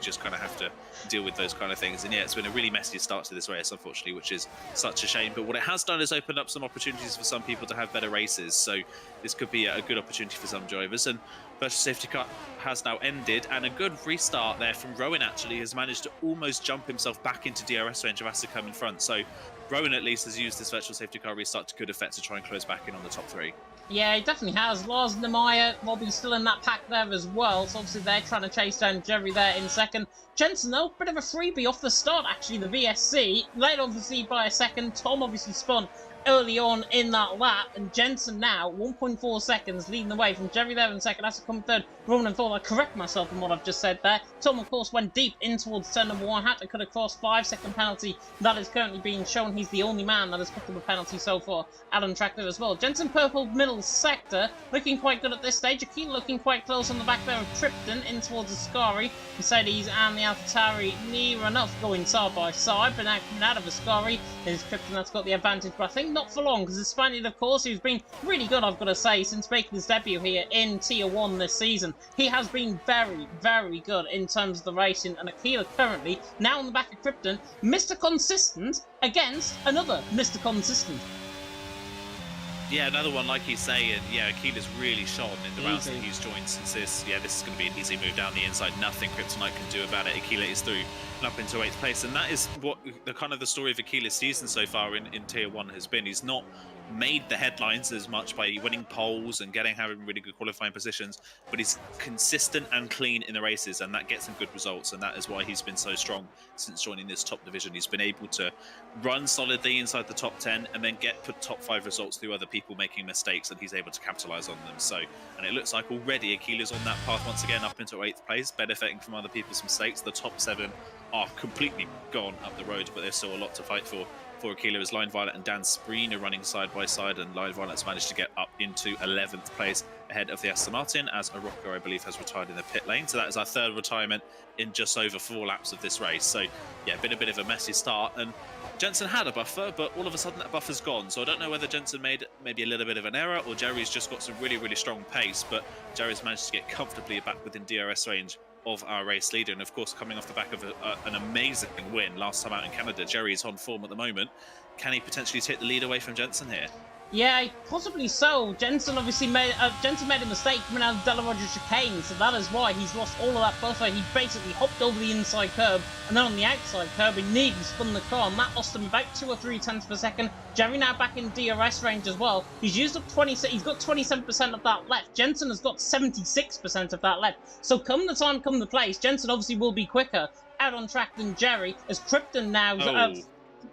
just kind of have to deal with those kind of things. And yeah, it's been a really messy start to this race, unfortunately, which is such a shame. But what it has done is opened up some opportunities for some people to have better races. So this could be a good opportunity for some drivers. And first safety car has now ended, and a good restart there from Rowan actually has managed to almost jump himself back into DRS range of has to come in front. So Rowan at least has used this virtual safety car restart to good effect to try and close back in on the top 3. Yeah, he definitely has. Lars Nemaya, Robbie still in that pack there as well. So obviously they're trying to chase down Jerry there in second. Jensen, though, bit of a freebie off the start, actually, the VSC. Led obviously by a second. Tom obviously spun early on in that lap, and Jensen now 1.4 seconds leading the way from Jerry there in second. Has to come third. Roman and thought I'd correct myself in what I've just said there. Tom, of course, went deep in towards turn number 1, had to cut across 5-second penalty. That is currently being shown. He's the only man that has picked up a penalty so far out on track there as well. Jensen purple middle sector, looking quite good at this stage. Akila looking quite close on the back there of Tripton in towards Ascari. Mercedes and the AlphaTauri near enough going side by side, but now coming out of Ascari is Tripton that's got the advantage, but I think not for long, because the Spaniard, of course, who's been really good, I've got to say, since making his debut here in Tier 1 this season. He has been very, very good in terms of the racing, and Akila currently, now on the back of Krypton, Mr. Consistent against another Mr. Consistent. Yeah, another one, like you say, and yeah, Akila's really shone in the rounds that he's joined since this. Yeah, this is going to be an easy move down the inside. Nothing Kryptonite can do about it. Akila is through and up into 8th place, and that is what the kind of the story of Akila's season so far in Tier 1 has been. He's not made the headlines as much by winning poles and having really good qualifying positions, but he's consistent and clean in the races, and that gets him good results, and that is why he's been so strong since joining this top division. He's been able to run solidly inside the top 10 and then put top 5 results through other people making mistakes, and he's able to capitalize on them. So, and it looks like already Akila's on that path once again up into 8th place, benefiting from other people's mistakes. The top 7 are completely gone up the road, but there's still a lot to fight for Akila, as Line Violet and Dan Spreen are running side by side, and Line Violet's managed to get up into 11th place ahead of the Aston Martin, as Arocco, I believe, has retired in the pit lane. So that is our 3rd retirement in just over 4 laps of this race. So yeah, been a bit of a messy start, and Jensen had a buffer, but all of a sudden that buffer's gone. So I don't know whether Jensen made maybe a little bit of an error, or Jerry's just got some really, really strong pace, but Jerry's managed to get comfortably back within DRS range of our race leader. And of course, coming off the back of an amazing win last time out in Canada, Jerry is on form at the moment. Can he potentially take the lead away from Jensen here? Yeah, possibly so. Jensen obviously made a mistake coming out of the Della Rogers chicane, so that is why he's lost all of that buffer. He basically hopped over the inside curb, and then on the outside curb, he nearly spun the car, and that lost him about 2 or 3 tenths per second. Jerry now back in DRS range as well. He's used up 20. He's got 27% of that left. Jensen has got 76% of that left. So come the place, Jensen obviously will be quicker out on track than Jerry, as Krypton now.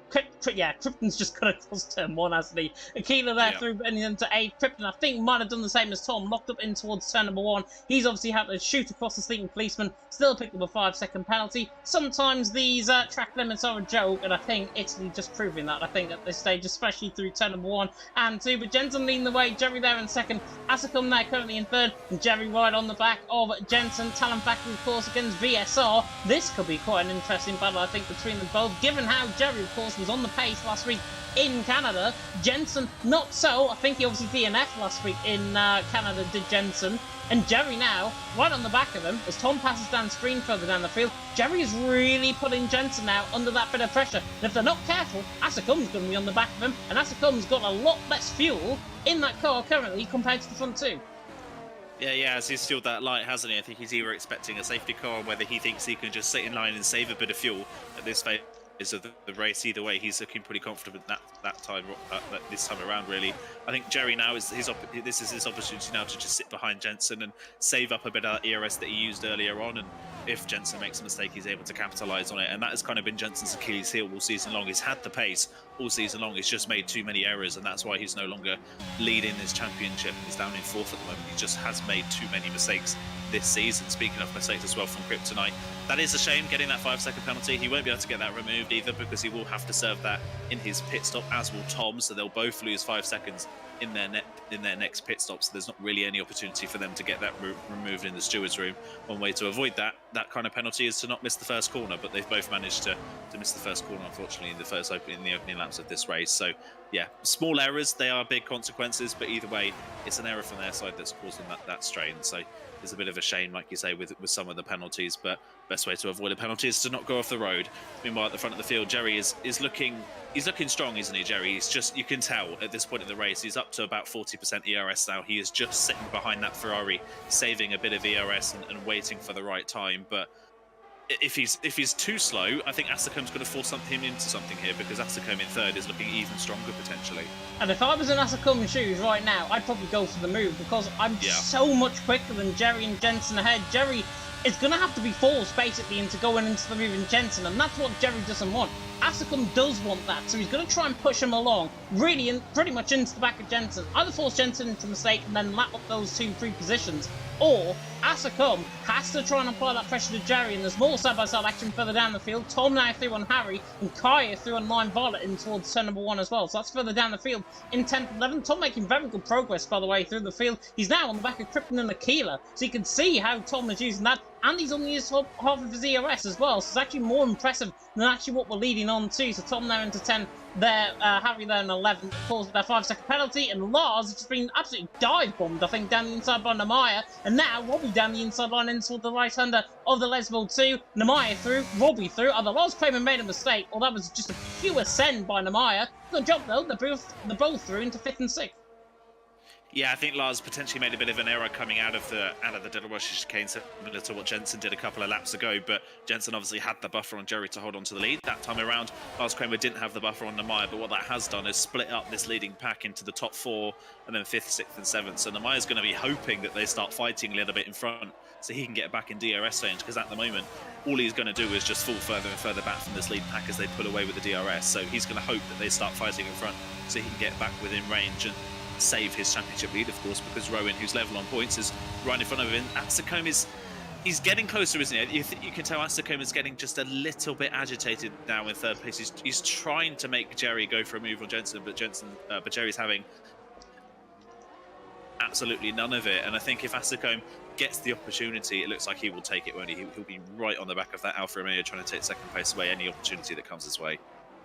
Krypton's just got across turn 1, hasn't he? Aquila there through and into 8. Krypton, I think, might have done the same as Tom, locked up in towards turn number 1. He's obviously had to shoot across the sleeping policeman, still picked up a 5-second penalty. Sometimes these track limits are a joke, and I think Italy just proving that, I think, at this stage, especially through turn number 1 and 2. But Jensen leading the way, Jerry there in second, Asacum there currently in third, and Jerry right on the back of Jensen. Talent Factory, of course, against VSR. This could be quite an interesting battle, I think, between them both, given how Jerry, of course, was on the pace last week in Canada. Jensen, not so. I think he obviously DNF'd last week in Canada, did Jensen. And Jerry now, right on the back of him, as Tom passes down screen further down the field. Jerry is really putting Jensen now under that bit of pressure. And if they're not careful, Asacum's going to be on the back of him, and Asacum's got a lot less fuel in that car currently compared to the front two. Yeah, as he's still that light, hasn't he? I think he's either expecting a safety car, or whether he thinks he can just sit in line and save a bit of fuel at this phase of the race. Either way, he's looking pretty confident that time, this time around, really. I think Jerry now this is his opportunity now to just sit behind Jensen and save up a bit of that ERS that he used earlier on, and if Jensen makes a mistake, he's able to capitalise on it, and that has kind of been Jensen's Achilles heel all season long. He's had the pace all season long, he's just made too many errors, and that's why he's no longer leading this championship. He's down in 4th at the moment. He just has made too many mistakes this season. Speaking of mistakes as well from Kryptonite, that is a shame, getting that 5-second penalty. He won't be able to get that removed either, because he will have to serve that in his pit stop, as will Tom, so they'll both lose 5 seconds in their next pit stop, so there's not really any opportunity for them to get that removed in the steward's room. One way to avoid that kind of penalty is to not miss the first corner, but they've both managed to miss the first corner, unfortunately, in the opening laps of this race. So yeah, small errors, they are big consequences, but either way, it's an error from their side that's causing that strain. So it's a bit of a shame, like you say, with some of the penalties, but best way to avoid a penalty is to not go off the road. Meanwhile, at the front of the field, Jerry is looking strong, isn't he, Jerry? He's just, you can tell at this point in the race, he's up to about 40% ERS now. He is just sitting behind that Ferrari, saving a bit of ERS and waiting for the right time. But if he's too slow, I think Asacom's going to force him into something here, because Asacom in third is looking even stronger potentially. And if I was in Asacom's shoes right now, I'd probably go for the move, because I'm so much quicker than Jerry and Jensen ahead. Jerry is going to have to be forced basically into going into the move in Jensen, and that's what Jerry doesn't want. Asacom does want that, so he's going to try and push him along, really pretty much into the back of Jensen. Either force Jensen into a mistake and then lap up those 2-3 positions, or Asacom has to try and apply that pressure to Jerry, and there's more side-by-side action further down the field. Tom now through on Harry, and Kaya through on Line Violet in towards turn number 1 as well, so that's further down the field in 10th 11. Tom making very good progress, by the way, through the field. He's now on the back of Krypton and Aquila, so you can see how Tom is using that, and he's only used half of his ERS as well, so it's actually more impressive than actually what we're leading on to. So Tom now into 10 there, Harry there in 11, of course, with their 5-second penalty, and Lars has just been absolutely dive-bombed, I think, down the inside by Namaya, and now Robbie down the inside line in toward the right-hander of the Lesbo 2. Namaya through, Robbie through. The Lars claiming made a mistake, or that was just a pure send by Namaya. Good job, though, they're both through into 5th and 6th. Yeah, I think Lars potentially made a bit of an error coming out of the Della Roche chicane, similar to what Jensen did a couple of laps ago, but Jensen obviously had the buffer on Jerry to hold on to the lead. That time around, Lars Kramer didn't have the buffer on Namaya, but what that has done is split up this leading pack into the top 4, and then 5th, 6th, and 7th. So Namaya's going to be hoping that they start fighting a little bit in front, so he can get back in DRS range, because at the moment, all he's going to do is just fall further and further back from this lead pack as they pull away with the DRS. So he's going to hope that they start fighting in front, so he can get back within range and save his championship lead, of course, because Rowan, who's level on points, is right in front of him. Asacom he's getting closer, isn't he? You can tell Asacom is getting just a little bit agitated now in third place. He's trying to make Jerry go for a move on Jensen, but Jerry's having absolutely none of it. And I think if Asacom gets the opportunity, it looks like he will take it, won't he? He'll be right on the back of that Alfa Romeo, trying to take second place away any opportunity that comes his way.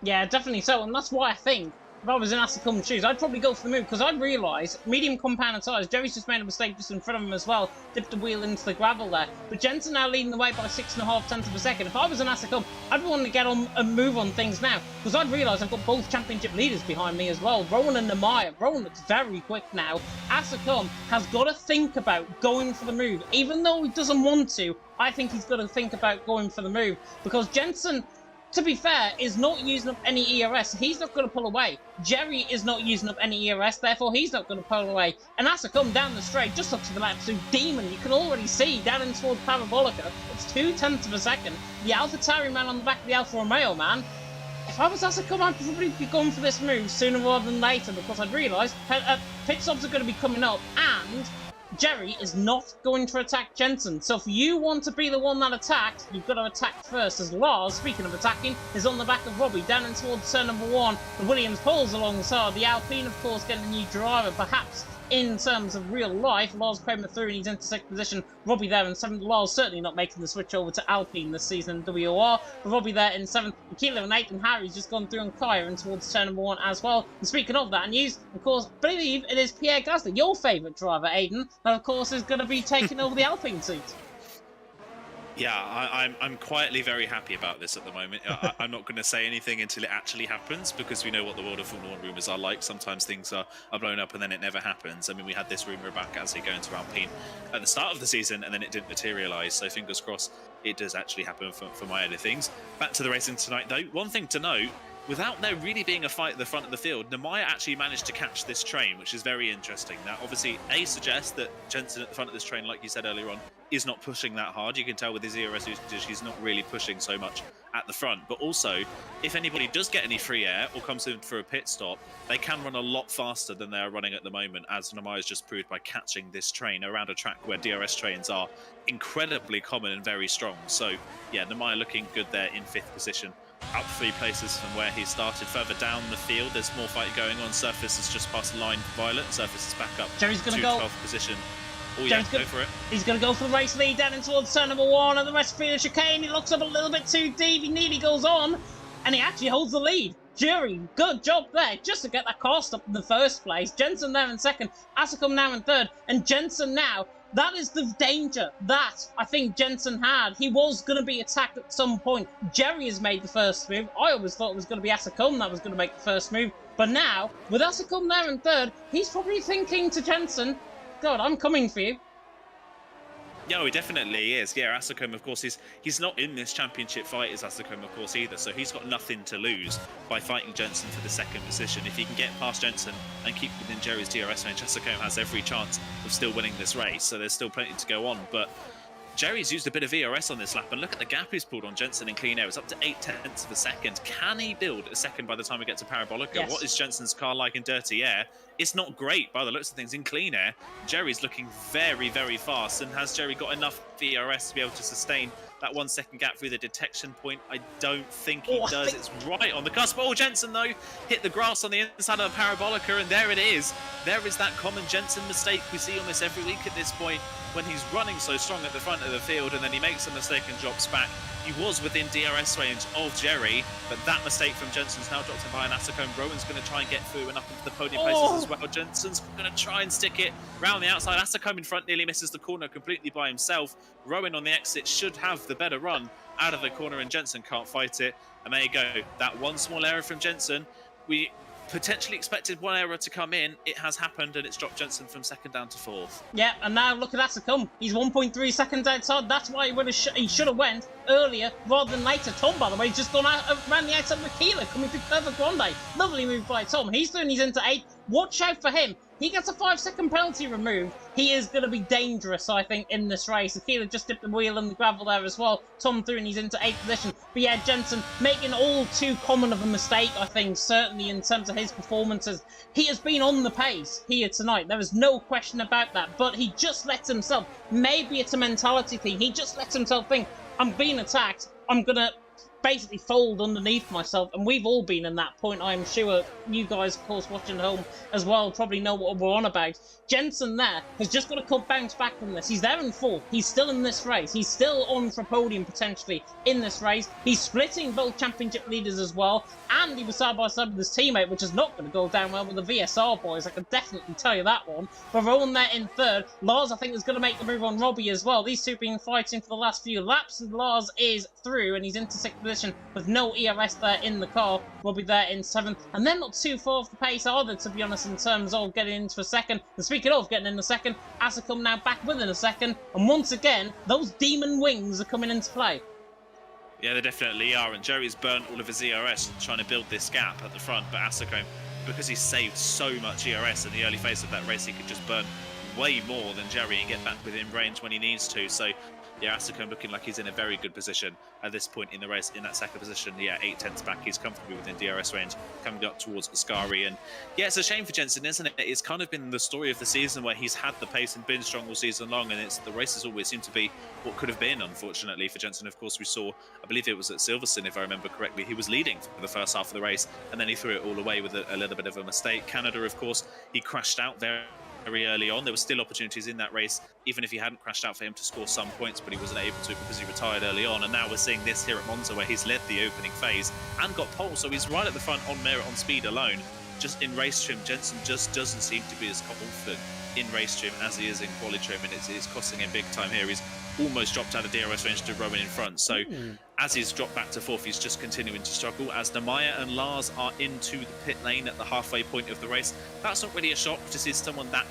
Yeah, definitely so, and that's why I think if I was in Asicum's shoes, I'd probably go for the move, because I'd realise, medium compound tyres, Jerry's just made a mistake just in front of him as well, dipped the wheel into the gravel there. But Jensen now leading the way by 6.5 tenths of a second. If I was in Asicum, I'd want to get on and move on things now, because I'd realise I've got both championship leaders behind me as well, Rowan and Nemaya. Rowan looks very quick now. Asicum has got to think about going for the move, even though he doesn't want to. I think he's got to think about going for the move, because Jensen, to be fair, is not using up any ERS. He's not going to pull away. Jerry is not using up any ERS, therefore he's not going to pull away. And Asicum down the straight just looks like an absolute demon. You can already see down in towards Parabolica, it's 2 tenths of a second. The AlphaTauri man on the back of the Alfa Romeo man. If I was Asicum, I'd probably be going for this move sooner rather than later, because I'd realised pit stops are going to be coming up, and Jerry is not going to attack Jensen. So if you want to be the one that attacks, you've got to attack first. As Lars, speaking of attacking, is on the back of Robbie, down in towards turn number 1. The Williams pulls alongside. The Alpine, of course, getting a new driver, perhaps in terms of real life. Lars Kramer through and he's into 6th position. Robbie there in 7th. Lars certainly not making the switch over to Alpine this season in WOR. But Robbie there in 7th. Kilo and 8th, and Harry's just gone through on Kaya and towards turn number 1 as well. And speaking of that news, of course, believe it is Pierre Gasly, your favourite driver, Aiden, that of course is going to be taking over the Alpine seat. Yeah, I'm quietly very happy about this at the moment. I'm not going to say anything until it actually happens, because we know what the world of Formula 1 rumours are like. Sometimes things are blown up and then it never happens. I mean, we had this rumour about Gasly going to Alpine at the start of the season and then it didn't materialise. So fingers crossed it does actually happen for my end of things. Back to the racing tonight though. One thing to note, without there really being a fight at the front of the field, Nemaya actually managed to catch this train, which is very interesting. That obviously, A, suggests that Jensen at the front of this train, like you said earlier on, is not pushing that hard. You can tell with his ERS usage, he's not really pushing so much at the front. But also, if anybody does get any free air or comes in for a pit stop, they can run a lot faster than they are running at the moment, as Nemaya's just proved by catching this train around a track where DRS trains are incredibly common and very strong. So, yeah, Nemaya looking good there in 5th position. Up 3 places from where he started. Further down the field, there's more fight going on. Surface is just past the line for Violet. Surface is back up Jerry's going to go 12th position. Oh yeah, go for it. He's going to go for the race lead down in towards turn number 1, and the rest of the chicane. He looks up a little bit too deep. He nearly goes on, and he actually holds the lead. Jerry, good job there, just to get that car stopped in the first place. Jensen there in 2nd, Asicum now in 3rd, and Jensen now. That is the danger that I think Jensen had. He was going to be attacked at some point. Jerry has made the first move. I always thought it was going to be Asicum that was going to make the first move. But now, with Asicum there in 3rd, he's probably thinking to Jensen, God, I'm coming for you. Yeah, he definitely is. Yeah, Asicum, of course, he's not in this championship fight as Asicum, of course, either. So he's got nothing to lose by fighting Jensen for the 2nd position. If he can get past Jensen and keep within Jerry's DRS range, Asicum has every chance of still winning this race. So there's still plenty to go on. But Jerry's used a bit of ERS on this lap, and look at the gap he's pulled on Jensen in clean air. It's up to 8 tenths of a second. Can he build a second by the time we get to Parabolica? Yes. What is Jensen's car like in dirty air? It's not great by the looks of things in clean air. Jerry's looking very, very fast, and has Jerry got enough ERS to be able to sustain that 1 second gap through the detection point? I don't think he does. It's right on the cusp. Oh, Jensen, though, hit the grass on the inside of Parabolica, and there it is. There is that common Jensen mistake we see almost every week at this point, when he's running so strong at the front of the field and then he makes a mistake and drops back. He was within DRS range of Jerry, but that mistake from Jensen's now dropped him behind Asicum. Rowan's going to try and get through and up into the podium places as well. Jensen's going to try and stick it round the outside. Asicum in front nearly misses the corner completely by himself. Rowan on the exit should have the better run out of the corner, and Jensen can't fight it. And there you go. That one small error from Jensen. We potentially expected one error to come in. It has happened, and it's dropped Jensen from 2nd down to 4th. Yeah, and now look at Asicum. He's 1.3 seconds outside. That's why he should have went earlier rather than later. Tom, by the way, just gone out around the outside of Aquila, coming through Clever Grande. Lovely move by Tom. He's doing his into 8th. Watch out for him. He gets a 5-second penalty removed. He is going to be dangerous, I think, in this race. Aquila just dipped the wheel in the gravel there as well. Tom through and he's into 8th position. But yeah, Jensen making all too common of a mistake, I think, certainly in terms of his performances. He has been on the pace here tonight. There is no question about that. But he just lets himself, maybe it's a mentality thing, he just lets himself think, I'm being attacked. I'm going to basically fold underneath myself, and we've all been in that point. I'm sure you guys, of course, watching at home as well, probably know what we're on about. Jensen there has just got to bounce back from this. He's there in fourth. He's still in this race. He's still on for a podium potentially in this race. He's splitting both championship leaders as well, and he was side by side with his teammate, which is not going to go down well with the VSR boys. I can definitely tell you that one. But Rowan there in third. Lars, I think, is going to make the move on Robbie as well. These two been fighting for the last few laps, and Lars is through, and he's into sixth position with no ERS there in the car. Robbie there in seventh, and they're not too far off the pace either, to be honest, in terms of getting into a second. And speaking of getting in the second, Asicum now back within a second, and once again, those demon wings are coming into play. Yeah, they definitely are, and Jerry's burnt all of his ERS trying to build this gap at the front, but Asicum, because he saved so much ERS in the early phase of that race, he could just burn way more than Jerry and get back within range when he needs to. So yeah, Asicum looking like he's in a very good position at this point in the race, in that second position. Yeah, 8/10 back, he's comfortably within DRS range, coming up towards Ascari. And yeah, it's a shame for Jensen, isn't it? It's kind of been the story of the season where he's had the pace and been strong all season long, and the races always seem to be what could have been, unfortunately, for Jensen. Of course, we saw, I believe it was at Silverstone, if I remember correctly, he was leading for the first half of the race, and then he threw it all away with a little bit of a mistake. Canada, of course, he crashed out there very early on. There were still opportunities in that race, even if he hadn't crashed out, for him to score some points, but he wasn't able to because he retired early on. And now we're seeing this here at Monza, where he's led the opening phase and got pole, so he's right at the front on merit, on speed alone. Just in race trim, Jensen just doesn't seem to be as confident in race trim as he is in quali trim, and it's costing him big time here. He's almost dropped out of DRS range to Rowan in front, so as he's dropped back to fourth, he's just continuing to struggle. As Nemaya and Lars are into the pit lane at the halfway point of the race, that's not really a shock to see someone that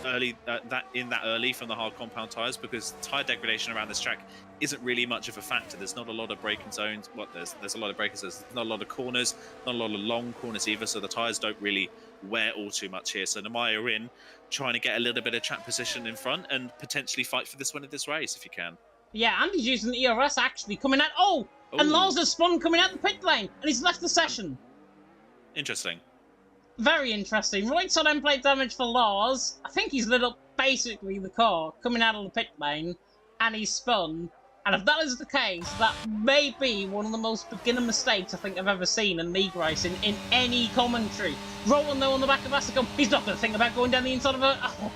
early from the hard compound tyres, because tyre degradation around this track isn't really much of a factor. There's not a lot of braking zones. There's a lot of braking zones. There's not a lot of corners, not a lot of long corners either, so the tyres don't really wear all too much here. So Nemaya are in, trying to get a little bit of track position in front and potentially fight for this win of this race if you can. Yeah, and he's using the ERS actually coming out. Oh! And Lars has spun coming out the pit lane, and he's left the session. Interesting. Very interesting. Right side end plate damage for Lars. I think he's lit up basically the car coming out of the pit lane, and he's spun. And if that is the case, that may be one of the most beginner mistakes I think I've ever seen in league racing in any commentary. Rowan though on the back of Asicum, he's not going to think about going down the inside of a... Oh,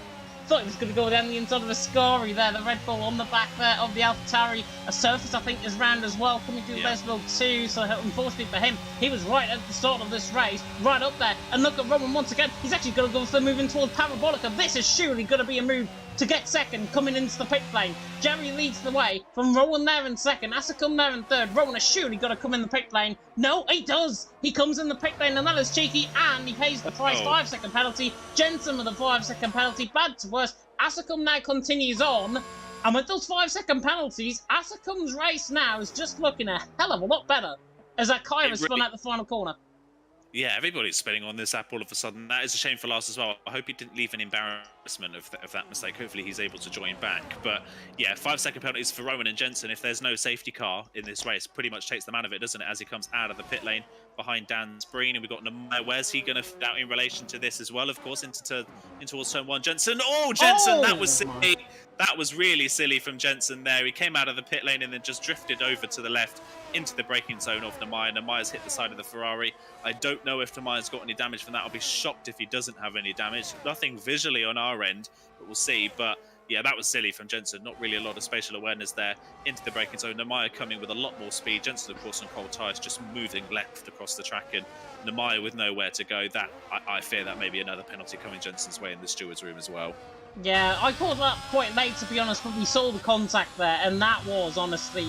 thought he was going to go down the inside of a Ascari there. The Red Bull on the back there of the AlphaTauri. A surface, I think, is round as well, coming through Lesville too. So unfortunately for him, he was right at the start of this race, right up there. And look at Rowan once again. He's actually going to go for the moving towards Parabolica. This is surely going to be a move to get second, coming into the pit lane. Jerry leads the way from Rowan there in second, Asicum there in third. Rowan has surely got to come in the pit lane. No, he does. He comes in the pit lane, and that is cheeky, and he pays the price. 5-second penalty. Jensen with a 5-second penalty. Bad to worse. Asicum now continues on, and with those 5-second penalties, Asicum's race now is just looking a hell of a lot better as Akira spun out the final corner. Yeah, everybody's spinning on this app all of a sudden. That is a shame for Lars as well. I hope he didn't leave an embarrassment of that mistake. Hopefully he's able to join back. But yeah, 5-second penalties for Rowan and Jensen. If there's no safety car in this race, pretty much takes them out of it, doesn't it, as he comes out of the pit lane behind Dan Spreen. And we've got Nemaya. Where's he going to fit out in relation to this as well? Of course, into towards turn one. Jensen. Oh, Jensen, that was silly. That was really silly from Jensen there. He came out of the pit lane and then just drifted over to the left into the braking zone of Nemaya. Nemaya's hit the side of the Ferrari. I don't know if Nemaya's got any damage from that. I'll be shocked if he doesn't have any damage. Nothing visually on our end, but we'll see. But yeah, that was silly from Jensen. Not really a lot of spatial awareness there into the braking zone. Nemaya coming with a lot more speed. Jensen, of course, on cold tyres, just moving left across the track, and Nemaya with nowhere to go. That I fear that may be another penalty coming Jensen's way in the steward's room as well. Yeah, I caught that quite late, to be honest, but we saw the contact there, and that was, honestly...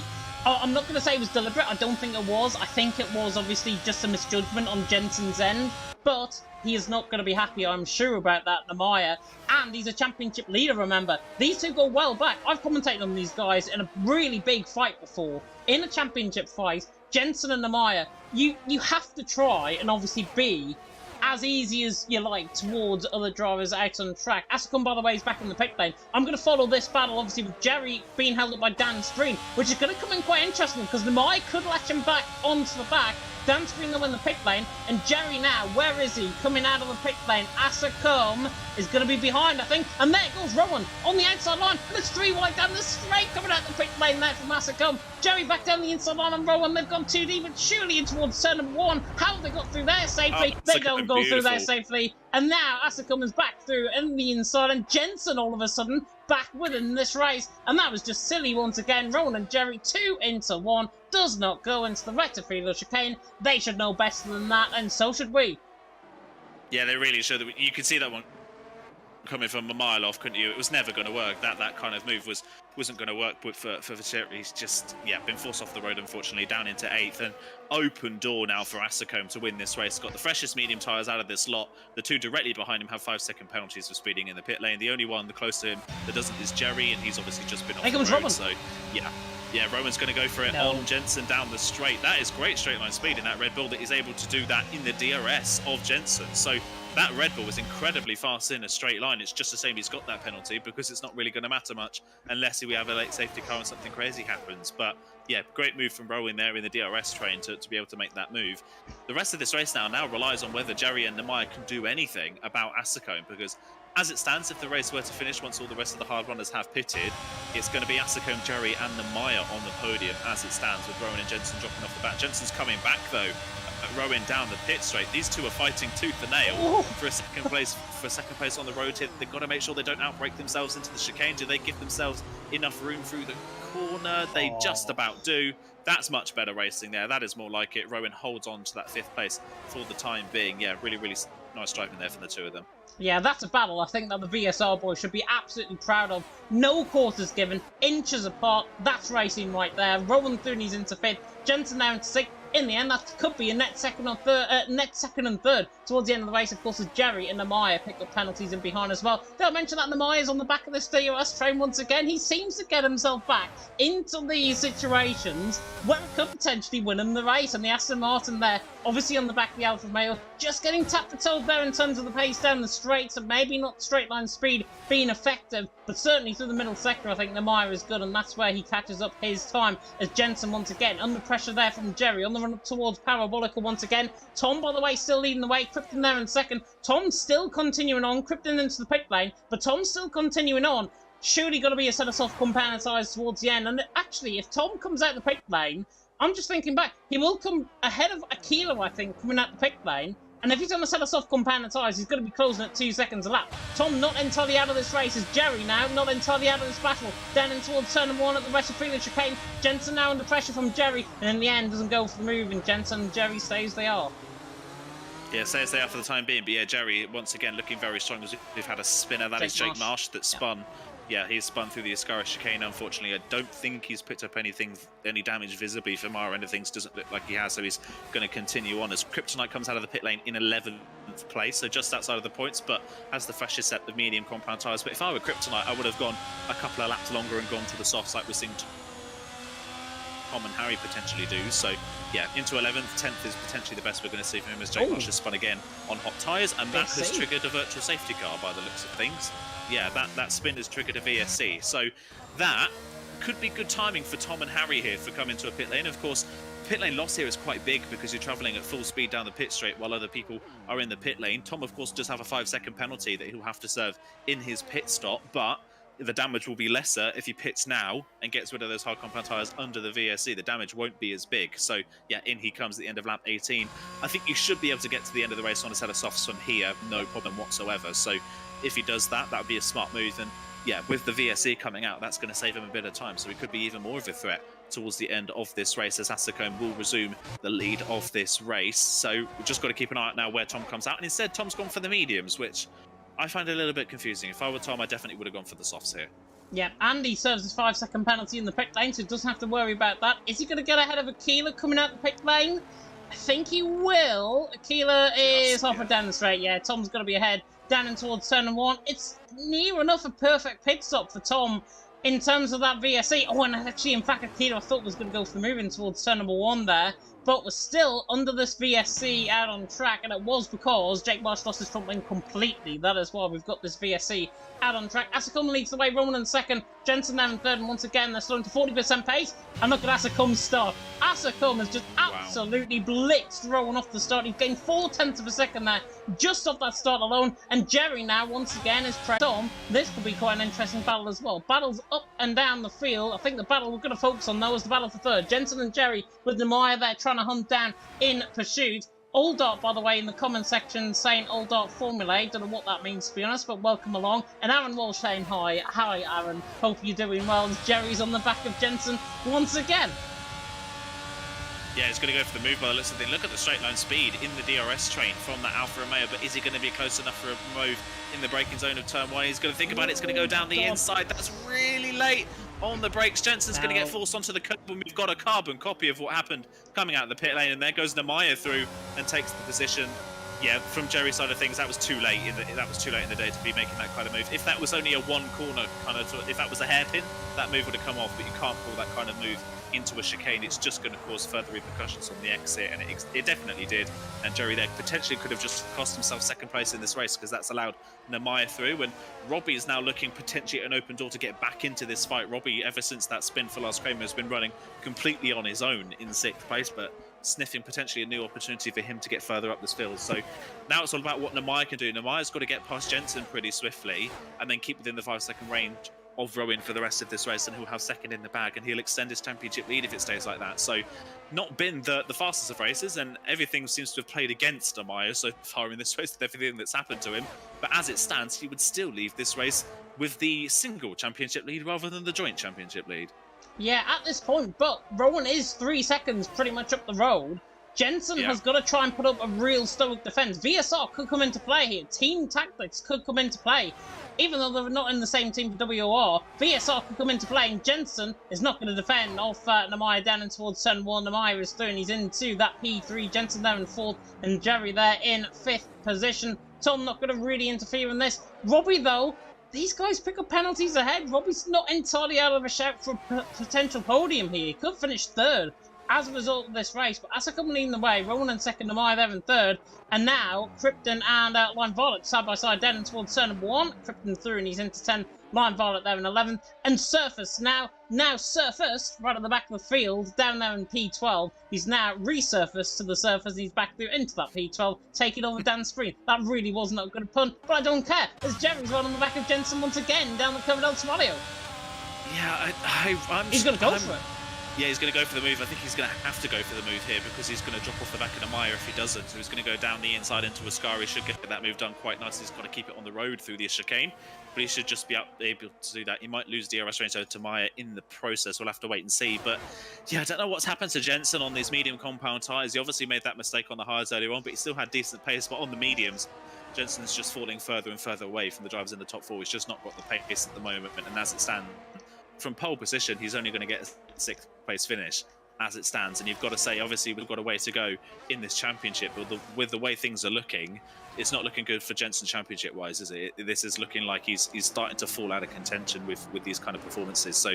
I'm not going to say it was deliberate. I don't think it was. I think it was, obviously, just a misjudgment on Jensen's end. But he is not going to be happy, I'm sure, about that, Nemaya. And he's a championship leader, remember. These two go well back. I've commentated on these guys in a really big fight before. In a championship fight, Jensen and Nemaya, you have to try and obviously be as easy as you like towards other drivers out on track. Asicum, by the way, is back in the pit lane. I'm going to follow this battle, obviously, with Jerry being held up by Dan Spreen, which is going to come in quite interesting, because Nemaya could latch him back onto the back, Dan Springo in the pit lane, and Jerry now, where is he? Coming out of the pit lane. Asacom is going to be behind, I think, and there goes Rowan on the outside line, and it's 3 wide down the straight coming out the pit lane there from Asacom. Jerry back down the inside line on Rowan, they've gone too deep, but surely in towards turn number 1. How have they got through there safely? They don't go through there safely, and now Asacom is back through in the inside, and Jensen all of a sudden back within this race, and that was just silly once again. Rowan and Jerry 2 into 1 does not go into the rectifier chicane. They should know better than that, and so should we. Yeah, they really should. You could see that one coming from a mile off, couldn't you? It was never going to work. That kind of move wasn't going to work for Jerry. He's just been forced off the road, unfortunately, down into 8th, and open door now for Asacom to win this race. Got the freshest medium tyres out of this lot. The 2 directly behind him have 5-second penalties for speeding in the pit lane. The only one the close to him that doesn't is Jerry, and he's obviously just been off the road. Roman. So yeah, Roman's going to go for it on Jensen down the straight. That is great straight line speed in that Red Bull that he's able to do that in the DRS of Jensen. So that Red Bull was incredibly fast in a straight line. It's just a shame he's got that penalty because it's not really going to matter much unless we have a late safety car and something crazy happens. But yeah, great move from Rowan there in the DRS train to be able to make that move. The rest of this race now relies on whether Jerry and Nemaya can do anything about Asacom, because as it stands, if the race were to finish once all the rest of the hard runners have pitted, it's going to be Asacom, Jerry and Nemaya on the podium as it stands, with Rowan and Jensen dropping off the bat. Jensen's coming back though. Rowan down the pit straight. These two are fighting tooth and nail for a second place on the road here. They've got to make sure they don't outbreak themselves into the chicane. Do they give themselves enough room through the corner? They just about do. That's much better racing there. That is more like it. Rowan holds on to that 5th place for the time being. Yeah, really nice driving there from the 2 of them. Yeah, that's a battle I think that the VSR boys should be absolutely proud of. No quarters given, inches apart. That's racing right there. Rowan Thuney's into 5th, Jensen now into 6th. In the end, that could be a net second and third. Towards the end of the race, of course, as Jerry and Nemaya pick up penalties in behind as well. Did I mention that Nemaya's on the back of this DRS train once again? He seems to get himself back into these situations where it could potentially win him the race. And the Aston Martin there, obviously on the back of the Alfa Romeo, just getting tapped the toe there in terms of the pace down the straight. So maybe not straight line speed being effective, but certainly through the middle sector, I think Nemaya is good, and that's where he catches up his time as Jensen once again under pressure there from Jerry on the run up towards Parabolica once again. Tom, by the way, still leading the way. Krypton there in second. Tom still continuing on. Krypton into the pit lane, but Tom still continuing on. Surely got to be a set of soft compound tyres towards the end. And actually, if Tom comes out the pit lane, I'm just thinking back, he will come ahead of Aquila, I think, coming out the pit lane. And if he's on a set of soft compound tyres, he's going to be closing at 2 seconds a lap. Tom not entirely out of this race. Is Jerry now not entirely out of this battle. Down in towards turn number 1 at the rest of Freeland chicane. Jensen now under pressure from Jerry, and in the end doesn't go for the move, and Jensen and Jerry stay as they are. Yeah, stay as they are for the time being. But yeah, Jerry once again looking very strong. We've had a spinner. That is Jake Marsh that spun. Yeah, he's spun through the Ascaris chicane. Unfortunately, I don't think he's picked up any damage visibly from our end of things. Doesn't look like he has, so he's going to continue on as Kryptonite comes out of the pit lane in 11th place, so just outside of the points, but has the freshest set of medium compound tyres. But if I were Kryptonite, I would have gone a couple of laps longer and gone to the softs like we're seeing Tom and Harry potentially do. So yeah, into 11th, 10th is potentially the best we're going to see from him as Jake Marsh has spun again on hot tyres, and that has triggered a virtual safety car by the looks of things. Yeah, that spin has triggered a VSC. So that could be good timing for Tom and Harry here for coming to a pit lane. Of course, pit lane loss here is quite big because you're travelling at full speed down the pit straight while other people are in the pit lane. Tom, of course, does have a 5-second penalty that he'll have to serve in his pit stop, but the damage will be lesser if he pits now and gets rid of those hard compound tyres under the VSC. The damage won't be as big. So yeah, in he comes at the end of lap 18. I think you should be able to get to the end of the race on a set of softs from here, no problem whatsoever. So if he does that, that would be a smart move. And yeah, with the VSC coming out, that's going to save him a bit of time. So he could be even more of a threat towards the end of this race, as Asacom will resume the lead of this race. So we've just got to keep an eye out now where Tom comes out. And instead, Tom's gone for the mediums, which I find a little bit confusing. If I were Tom, I definitely would have gone for the softs here. Yeah, Andy serves his 5-second penalty in the pit lane, so he doesn't have to worry about that. Is he going to get ahead of Aquila coming out the pit lane? I think he will. Aquila is off and down the straight. Yeah, Tom's going to be ahead down in towards turn 1. It's near enough a perfect pit stop for Tom in terms of that VSC. Oh, and actually, in fact, Aquila I thought was going to go for the move in towards turn number 1 there, but was still under this VSC out on track, and it was because Jake Marsh lost his front wing completely. That is why we've got this VSC out on track. Asacom leads the way, Roman in second, Jensen now in third, and once again they're slowing to 40% pace. And look at Asacom's start. Asacom has just absolutely blitzed Rowan off the start. He's gained 0.4 of a second there, just off that start alone. And Jerry now, once again, is pressed on. This could be quite an interesting battle as well. Battles up and down the field. I think the battle we're going to focus on, though, is the battle for third. Jensen and Jerry with Nemaya there trying to hunt down in pursuit. Old Dart, by the way, in the comment section saying Old Dart Formulae. Don't know what that means, to be honest, but welcome along. And Aaron Walsh saying hi. Hi, Aaron. Hope you're doing well. As Jerry's on the back of Jensen once again. Yeah, he's going to go for the move by the looks of it. Look at the straight line speed in the DRS train from that Alfa Romeo, but is he going to be close enough for a move in the braking zone of turn 1? He's going to think about it. It's going to go down the inside. That's really late on the brakes. Jensen's going to get forced onto the curb, and we've got a carbon copy of what happened coming out of the pit lane, and there goes Nemaya through and takes the position. Yeah, from Jerry's side of things, that was too late in the day to be making that kind of move. If that was only a one corner kind of, if that was a hairpin, that move would have come off, but you can't pull that kind of move into a chicane. It's just going to cause further repercussions on the exit, and it definitely did. And Jerry there potentially could have just cost himself second place in this race, because that's allowed Nemaya through. And Robbie is now looking potentially at an open door to get back into this fight. Robbie, ever since that spin for Lars Kramer, has been running completely on his own in 6th place, but sniffing potentially a new opportunity for him to get further up this field. So now it's all about what Nemaya can do. Nemaya's got to get past Jensen pretty swiftly and then keep within the 5-second range of Rowan for the rest of this race, and he'll have second in the bag, and he'll extend his championship lead if it stays like that. So not been the fastest of races, and everything seems to have played against Nemaya so far in this race with everything that's happened to him. But as it stands, he would still leave this race with the single championship lead rather than the joint championship lead. Yeah, at this point, but Rowan is 3 seconds pretty much up the road. Jensen has got to try and put up a real stoic defence. VSR could come into play here. Team tactics could come into play. Even though they're not in the same team for WOR, VSR could come into play, and Jensen is not going to defend off Nemaya down and towards turn 1. Nemaya is through, and he's into that P3. Jensen there in 4th, and Jerry there in 5th position. Tom not going to really interfere in this. Robbie, though, these guys pick up penalties ahead. Robbie's not entirely out of a shout for a potential podium here. He could finish 3rd as a result of this race, but Asacom leading the way. Rowan in 2nd, Nemaya there in 3rd, and now Krypton and Lime Violet side by side down towards turn number 1. Krypton through, and he's into 10. Lime Violet there in 11th, and Surface now Surface right at the back of the field down there in P12. He's now resurfaced to the surface, and he's back through into that P12, taking over Dan Spreen. That really wasn't a good pun, but I don't care, as Jerry's right on the back of Jensen once again down the Curva del Somalia. Yeah, he's going to go for it. Yeah, he's going to go for the move. I think he's going to have to go for the move here, because he's going to drop off the back of Nemaya if he doesn't. So he's going to go down the inside into Ascari. He should get that move done quite nicely. He's got to keep it on the road through the chicane, but he should just be able to do that. He might lose DRS range to Nemaya in the process. We'll have to wait and see. But yeah, I don't know what's happened to Jensen on these medium compound tyres. He obviously made that mistake on the hards earlier on, but he still had decent pace. But on the mediums, Jensen's just falling further and further away from the drivers in the top 4. He's just not got the pace at the moment. And as it stands, from pole position, he's only going to get a 6th place finish as it stands. And you've got to say, obviously, we've got a way to go in this championship. But with the way things are looking, it's not looking good for Jensen championship-wise, is it? This is looking like he's starting to fall out of contention with these kind of performances. So,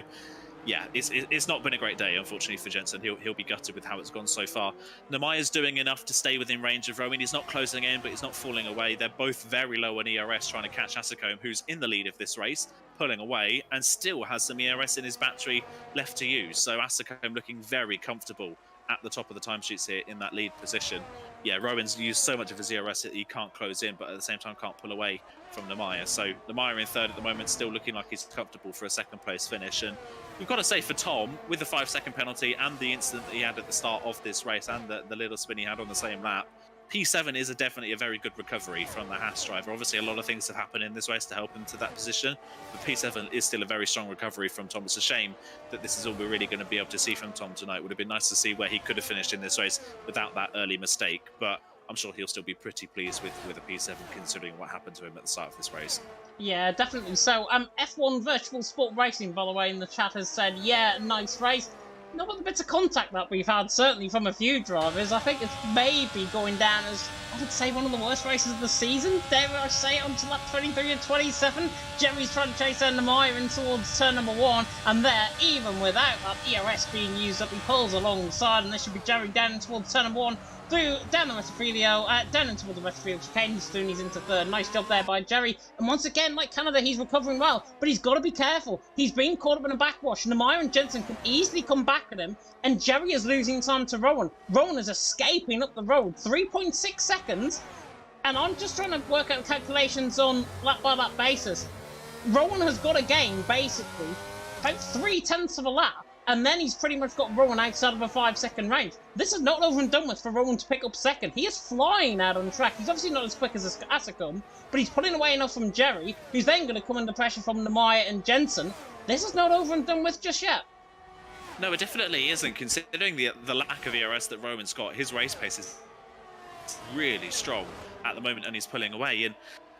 yeah, it's not been a great day, unfortunately, for Jensen. He'll be gutted with how it's gone so far. Nemaya's doing enough to stay within range of Rowan. He's not closing in, but he's not falling away. They're both very low on ERS, trying to catch Asacom, who's in the lead of this race, pulling away, and still has some ERS in his battery left to use. So Asacom looking very comfortable at the top of the timesheets here in that lead position. Yeah, Rowan's used so much of his ERS that he can't close in, but at the same time can't pull away from Nemaya. So Nemaya in 3rd at the moment, still looking like he's comfortable for a 2nd place finish. And we've got to say, for Tom, with the 5-second penalty and the incident that he had at the start of this race, and the little spin he had on the same lap, P7 is definitely a very good recovery from the Haas driver. Obviously, a lot of things have happened in this race to help him to that position, but P7 is still a very strong recovery from Tom. It's a shame that this is all we're really going to be able to see from Tom tonight. It would have been nice to see where he could have finished in this race without that early mistake, but I'm sure he'll still be pretty pleased with a P7 considering what happened to him at the start of this race. Yeah, definitely. So, F1 Virtual Sport Racing, by the way, in the chat has said, yeah, nice race. Not with the bits of contact that we've had, certainly from a few drivers. I think it's maybe going down as, I would say, one of the worst races of the season. Dare I say it, onto lap 23 and 27. Jerry's trying to chase down Nemaya in towards turn number 1. And there, even without that ERS being used up, he pulls alongside. And this should be Jerry down towards turn number 1. down the Retrofilio, down into the Retrofilio chicane. He's into third. Nice job there by Jerry. And once again, like Canada, he's recovering well, but he's got to be careful. He's been caught up in a backwash. Nemaya and Jensen can easily come back at him, and Jerry is losing time to Rowan. Rowan is escaping up the road. 3.6 seconds, and I'm just trying to work out calculations on lap by lap basis. Rowan has got to gain, basically, about 0.3 of a lap, and then he's pretty much got Rowan outside of a 5-second range. This is not over and done with for Rowan to pick up second. He is flying out on the track. He's obviously not as quick as Asacom, but he's putting away enough from Jerry, who's then going to come under pressure from Nemaya and Jensen. This is not over and done with just yet. No, it definitely isn't, considering the lack of ERS that Rowan's got. His race pace is really strong at the moment, and he's pulling away. And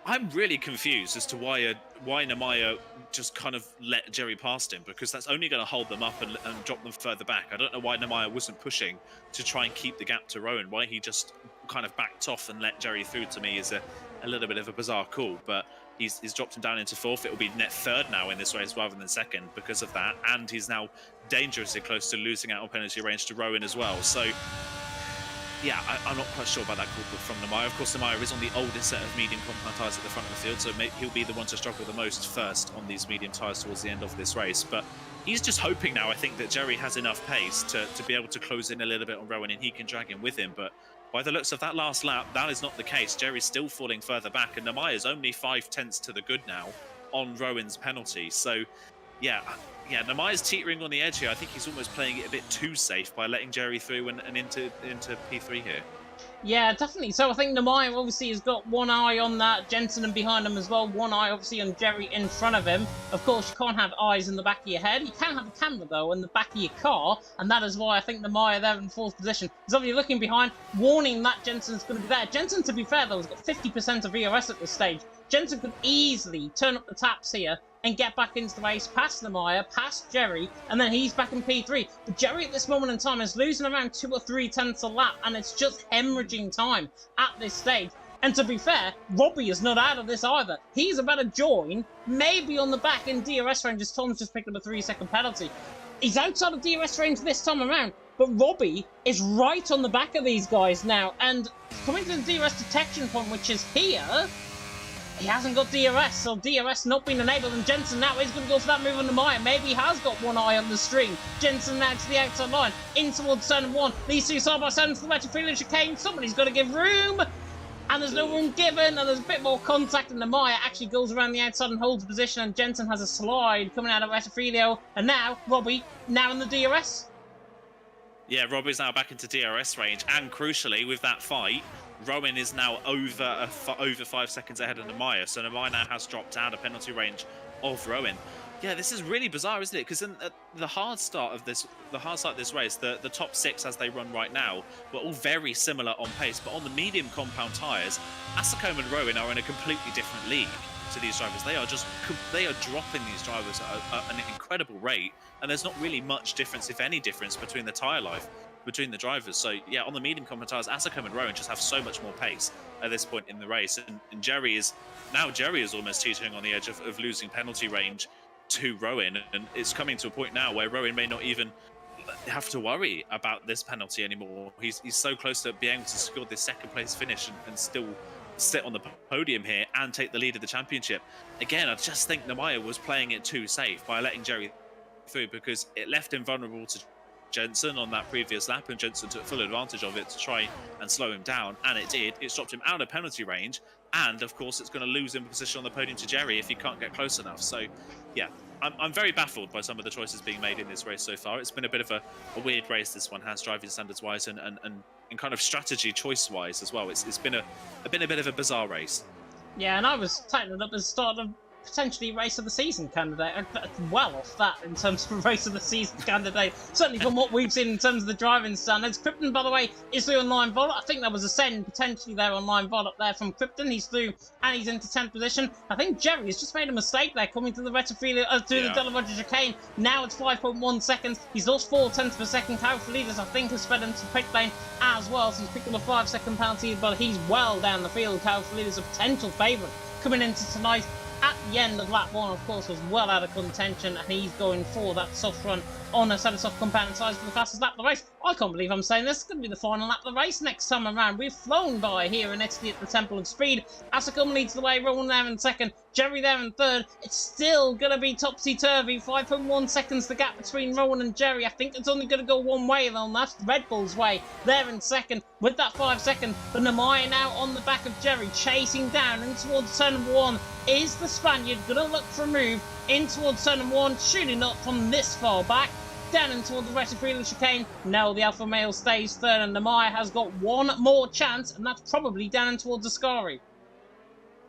I'm really confused as to why Nemaya just kind of let Jerry past him, because that's only going to hold them up and drop them further back. I don't know why Nemaya wasn't pushing to try and keep the gap to Rowan. Why he just kind of backed off and let Jerry through, to me, is a little bit of a bizarre call. But he's dropped him down into fourth. It will be net third now in this race rather than second because of that. And he's now dangerously close to losing out on penalty range to Rowan as well. So yeah, I'm not quite sure about that call from Nemaya. Of course, Nemaya is on the oldest set of medium compound tyres at the front of the field, so he'll be the one to struggle the most first on these medium tyres towards the end of this race. But he's just hoping now, I think, that Jerry has enough pace to be able to close in a little bit on Rowan, and he can drag him with him. But by the looks of that last lap, that is not the case. Jerry's still falling further back, and Nemaya's only 0.5 to the good now on Rowan's penalty. So yeah, Nemaya's teetering on the edge here. I think he's almost playing it a bit too safe by letting Jerry through and into P3 here. Yeah, definitely. So I think Nemaya obviously has got one eye on that Jensen and behind him as well. One eye obviously on Jerry in front of him. Of course, you can't have eyes in the back of your head. You can have a camera though in the back of your car, and that is why I think Nemaya there in fourth position. He's obviously looking behind, warning that Jensen's going to be there. Jensen, to be fair though, has got 50% of ERS at this stage. Jensen could easily turn up the taps here and get back into the race, past Nemaya, past Jerry, and then he's back in P3. But Jerry at this moment in time is losing around 2 or 3 tenths a lap, and it's just hemorrhaging time at this stage. And to be fair, Robbie is not out of this either. He's about to join, maybe on the back in DRS range, as Tom's just picked up a 3-second penalty. He's outside of DRS range this time around, but Robbie is right on the back of these guys now, and coming to the DRS detection point, which is here, he hasn't got DRS, so DRS not being enabled, and Jensen now is going to go for that move on Nemaya. Maybe he has got one eye on the stream. Jensen now to the outside line, in towards turn 1. These two side by side into the Retrofilio chicane. Somebody's got to give room, and there's no room given, and there's a bit more contact, and Nemaya actually goes around the outside and holds position, and Jensen has a slide coming out of Retrofilio, and now Robbie, now in the DRS. Yeah, Robbie's now back into DRS range, and crucially, with that fight, Rowan is now over 5 seconds ahead of Nemaya, so Nemaya now has dropped out of penalty range of Rowan. Yeah, this is really bizarre, isn't it? Because in the hard start of this race, the top 6 as they run right now were all very similar on pace, but on the medium compound tyres, Asacom and Rowan are in a completely different league to these drivers. They are dropping these drivers at an incredible rate, and there's not really much difference, if any difference, between the tyre life between the drivers. So yeah, on the medium compound tyres, Asacom and Rowan just have so much more pace at this point in the race, and Jerry is almost teetering on the edge of losing penalty range to Rowan, and it's coming to a point now where Rowan may not even have to worry about this penalty anymore. He's so close to being able to secure this second place finish and still sit on the podium here and take the lead of the championship. Again, I just think Nemaya was playing it too safe by letting Jerry through, because it left him vulnerable to Jensen on that previous lap, and Jensen took full advantage of it to try and slow him down, and it did. It's dropped him out of penalty range, and of course it's going to lose him position on the podium to Jerry if he can't get close enough. So yeah, I'm very baffled by some of the choices being made in this race so far. It's been a bit of a weird race, this one has, driving standards wise and kind of strategy choice wise as well. It's been a bit of a bizarre race. Yeah, and I was typing it up as start of potentially race of the season candidate. Well off that in terms of race of the season candidate, certainly from what we've seen in terms of the driving standards. Krypton, by the way, is through on line vol. I think there was a send potentially there on line vol up there from Krypton. He's through and he's into 10th position. I think Jerry has just made a mistake there coming to the Retrofilio, through the Delaroger chicane. Now it's 5.1 seconds. He's lost 4 tenths per second. Cowfleaders, I think, has sped into the pit lane as well, so he's picked up a 5-second penalty, but he's well down the field. Cowfleaders a potential favourite coming into tonight at the end of lap 1, of course, was well out of contention, and he's going for that soft run on a set of soft compound size for the fastest lap of the race. I can't believe I'm saying this. It's going to be the final lap of the race next time around. We've flown by here in Italy at the Temple of Speed. Asicum leads the way, Rowan there in second, Jerry there in third. It's still going to be topsy-turvy. 5.1 seconds the gap between Rowan and Jerry. I think it's only going to go one way, though, and that's Red Bull's way. There in second with that 5 seconds. But Namaya now on the back of Jerry, chasing down in towards turn number 1. Is the Spaniard going to look for a move in towards turn number 1? Surely not from this far back. Down in towards the rest of Freeland chicane. No, the Alpha Male stays third, and Namaya has got one more chance, and that's probably down in towards Ascari.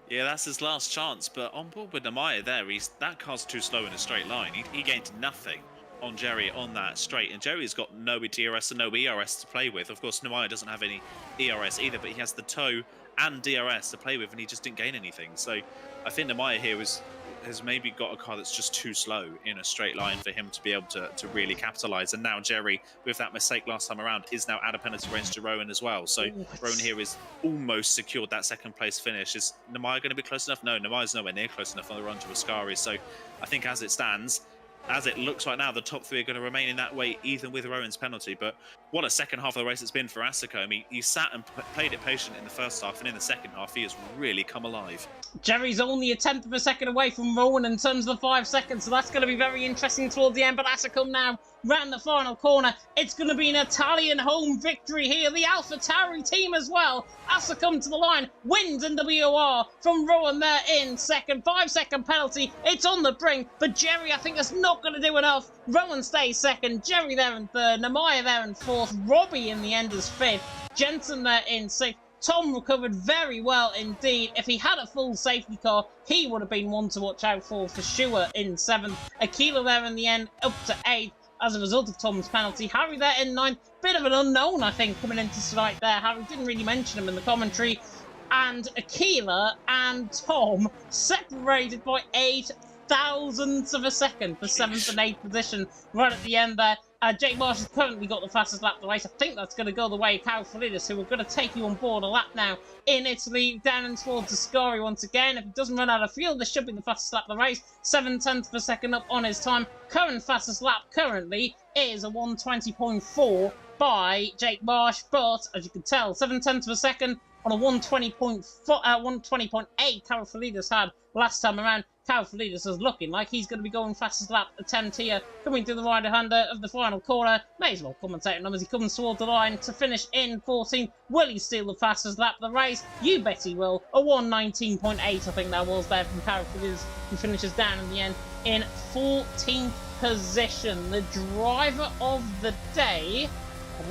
Yeah, that's his last chance, but on board with Namaya there, that car's too slow in a straight line. He gained nothing on Jerry on that straight, and Jerry's got no DRS and no ERS to play with. Of course, Namaya doesn't have any ERS either, but he has the tow and DRS to play with, and he just didn't gain anything. So I think Namaya here has maybe got a car that's just too slow in a straight line for him to be able to really capitalise. And now Jerry, with that mistake last time around, is now out of penalty range to Rowan as well. So Rowan here is almost secured that second place finish. Is Namaya going to be close enough? No, Namaya's nowhere near close enough on the run to Ascari. So I think as it stands, as it looks right now, the top 3 are going to remain in that way, even with Rowan's penalty. But what a second half of the race it's been for Asicom. He sat and played it patient in the first half, and in the second half, he has really come alive. Jerry's only a tenth of a second away from Rowan in terms of the 5 seconds, so that's going to be very interesting towards the end. But Asicom now round the final corner. It's going to be an Italian home victory here. The Alpha Tauri team as well. Asicom to the line, wins in WOR from Rowan there in second. 5-second penalty. It's on the brink, but Jerry, I think, is not going to do enough. Rowan stays second, Jerry there in third, Namaya there in fourth, Robbie in the end is fifth, Jensen there in sixth. Tom recovered very well indeed. If he had a full safety car, he would have been one to watch out for sure in seventh. Aquila there in the end, up to eighth as a result of Tom's penalty. Harry there in ninth. Bit of an unknown, I think, coming into tonight there. Harry didn't really mention him in the commentary. And Aquila and Tom separated by 8 thousandths of a second for 7th and 8th position right at the end there. Jake Marsh has currently got the fastest lap of the race. I think that's going to go the way of Carl Felidis, who are going to take you on board a lap now in Italy, down and towards Ascari once again. If he doesn't run out of fuel, this should be the fastest lap of the race. 7/10 of a second up on his time. Current fastest lap currently is a 1:20.4 by Jake Marsh, but as you can tell, 7/10 of a second on a 1:20.8 Carl Felidis had last time around. Carl Felidis is looking like he's going to be going fastest lap attempt here, coming through the rider-hander of the final corner. May as well commentate on him as he comes towards the line to finish in 14th. Will he steal the fastest lap of the race? You bet he will. A 1:19.8, I think that was there from Carl Felidis, who finishes down in the end in 14th position. The driver of the day,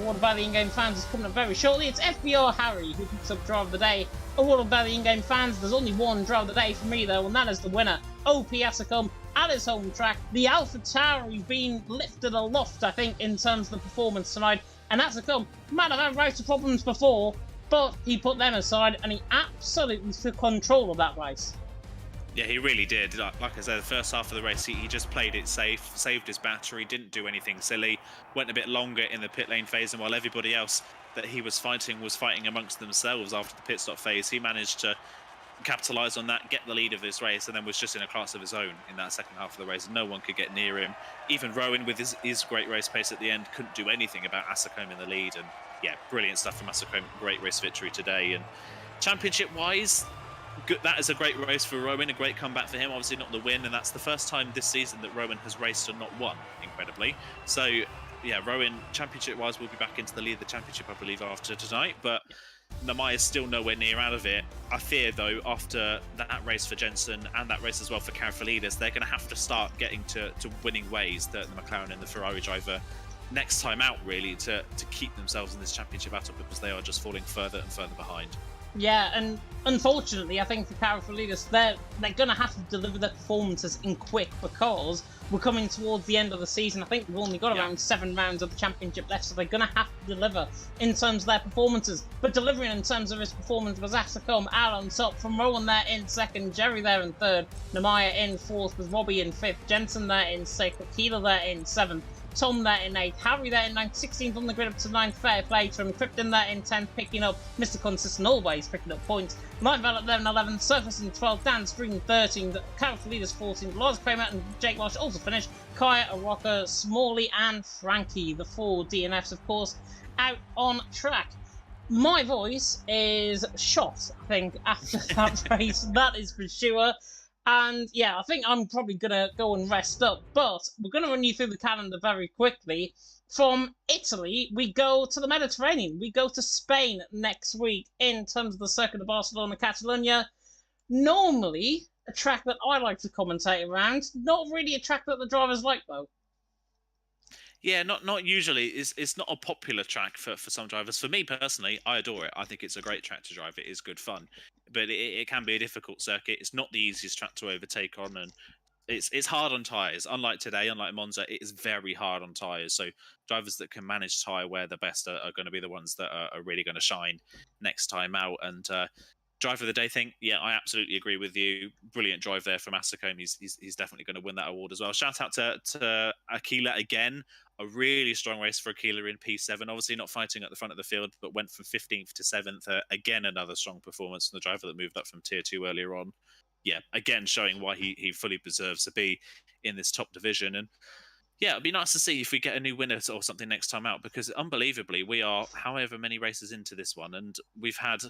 awarded by the in-game fans, is coming up very shortly. It's FBR Harry who picks up driver of the day, awarded by the in-game fans. There's only one driver of the day for me though, and that is the winner, OP Asicom, at his home track. The Alpha Tauri's been lifted aloft, I think, in terms of the performance tonight. And Asicom might have had race problems before, but he put them aside and he absolutely took control of that race. Yeah, he really did. Like I said, the first half of the race, he just played it safe, saved his battery, didn't do anything silly, went a bit longer in the pit lane phase, and while everybody else that he was fighting amongst themselves after the pit stop phase, he managed to capitalise on that, get the lead of this race, and then was just in a class of his own in that second half of the race. No one could get near him. Even Rowan, with his great race pace at the end, couldn't do anything about Asicom in the lead. And yeah, brilliant stuff from Asicom. Great race victory today. And championship-wise, that is a great race for Rowan, a great comeback for him. Obviously not the win, and that's the first time this season that Rowan has raced and not won, incredibly. So yeah, Rowan, championship-wise, will be back into the lead of the championship, I believe, after tonight. But Namaya is still nowhere near out of it. I fear, though, after that race for Jensen and that race as well for Karafalidis, they're going to have to start getting to winning ways, the McLaren and the Ferrari driver, next time out, really, to keep themselves in this championship battle, because they are just falling further and further behind. Yeah, and unfortunately, I think for Karafalidis, they're going to have to deliver their performances in quick, because we're coming towards the end of the season. I think we've only got around 7 rounds of the championship left, so they're going to have to deliver in terms of their performances. But delivering in terms of his performance was Asicom out on top, from Rowan there in second, Jerry there in third, Namaya in fourth, with Robbie in fifth, Jensen there in sixth, Aquila there in seventh, Tom there in 8th, Harry there in 9th, 16th on the grid up to 9th, fair play to him, Krypton there in 10th, picking up Mr. Consistent always, picking up points, Night Velvet there in 11th, Surface in 12th, Dan Spring 13th, Character Leaders 14th, Lars Kramer and Jake Walsh also finished, Kaya, Araka, Smalley and Frankie, the 4 DNFs of course, out on track. My voice is shot, I think, after that race, that is for sure. And yeah, I think I'm probably going to go and rest up, but we're going to run you through the calendar very quickly. From Italy, we go to the Mediterranean. We go to Spain next week in terms of the Circuit of Barcelona, Catalunya. Normally, a track that I like to commentate around. Not really a track that the drivers like, though. Yeah, not usually. It's not a popular track for some drivers. For me personally, I adore it. I think it's a great track to drive. It is good fun, but it can be a difficult circuit. It's not the easiest track to overtake on, and it's hard on tyres. Unlike today, unlike Monza, it is very hard on tyres. So drivers that can manage tyre wear the best are going to be the ones that are really going to shine next time out. And driver of the day thing, yeah, I absolutely agree with you. Brilliant drive there from Asacone. He's definitely going to win that award as well. Shout out to Akila again. A really strong race for Akila in P7. Obviously not fighting at the front of the field, but went from 15th to 7th. Again, another strong performance from the driver that moved up from Tier 2 earlier on. Yeah, again, showing why he fully deserves to be in this top division. And yeah, it'd be nice to see if we get a new winner or something next time out, because unbelievably, we are however many races into this one, and we've had,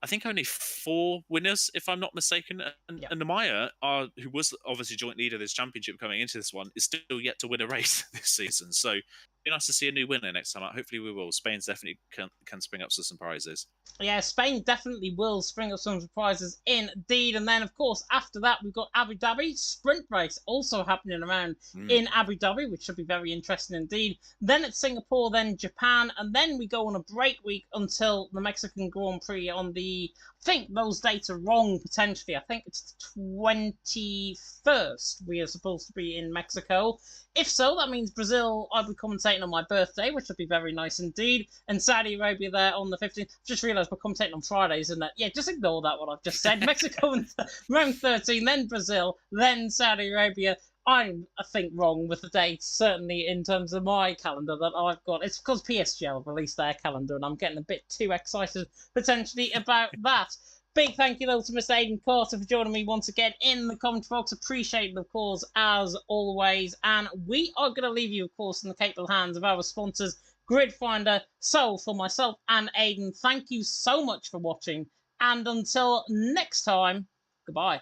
I think, only 4 winners, if I'm not mistaken. And, Yeah. and Amaya, who was obviously joint leader of this championship coming into this one, is still yet to win a race this season. So it'd be nice to see a new winner next time out. Hopefully we will. Spain's definitely can spring up some prizes. Yeah, Spain definitely will spring up some surprises indeed. And then, of course, after that, we've got Abu Dhabi sprint race also happening around in Abu Dhabi, which should be very interesting indeed. Then it's Singapore, then Japan, and then we go on a break week until the Mexican Grand Prix on the, I think those dates are wrong potentially. I think it's the 21st we are supposed to be in Mexico. If so, that means Brazil, I'll be commentating on my birthday, which would be very nice indeed. And Saudi Arabia there on the 15th. Just realised we're commentating on Fridays, isn't it? Yeah, just ignore that what I've just said. Mexico and round 13, then Brazil, then Saudi Arabia. I'm, I think, wrong with the dates, certainly in terms of my calendar that I've got. It's because PSG released their calendar, and I'm getting a bit too excited potentially about that. Big thank you, though, to Mr. Aidan Carter for joining me once again in the comment box. Appreciate it, of course, as always. And we are going to leave you, of course, in the capable hands of our sponsors, Grid Finder. So, for myself and Aidan, thank you so much for watching. And until next time, goodbye.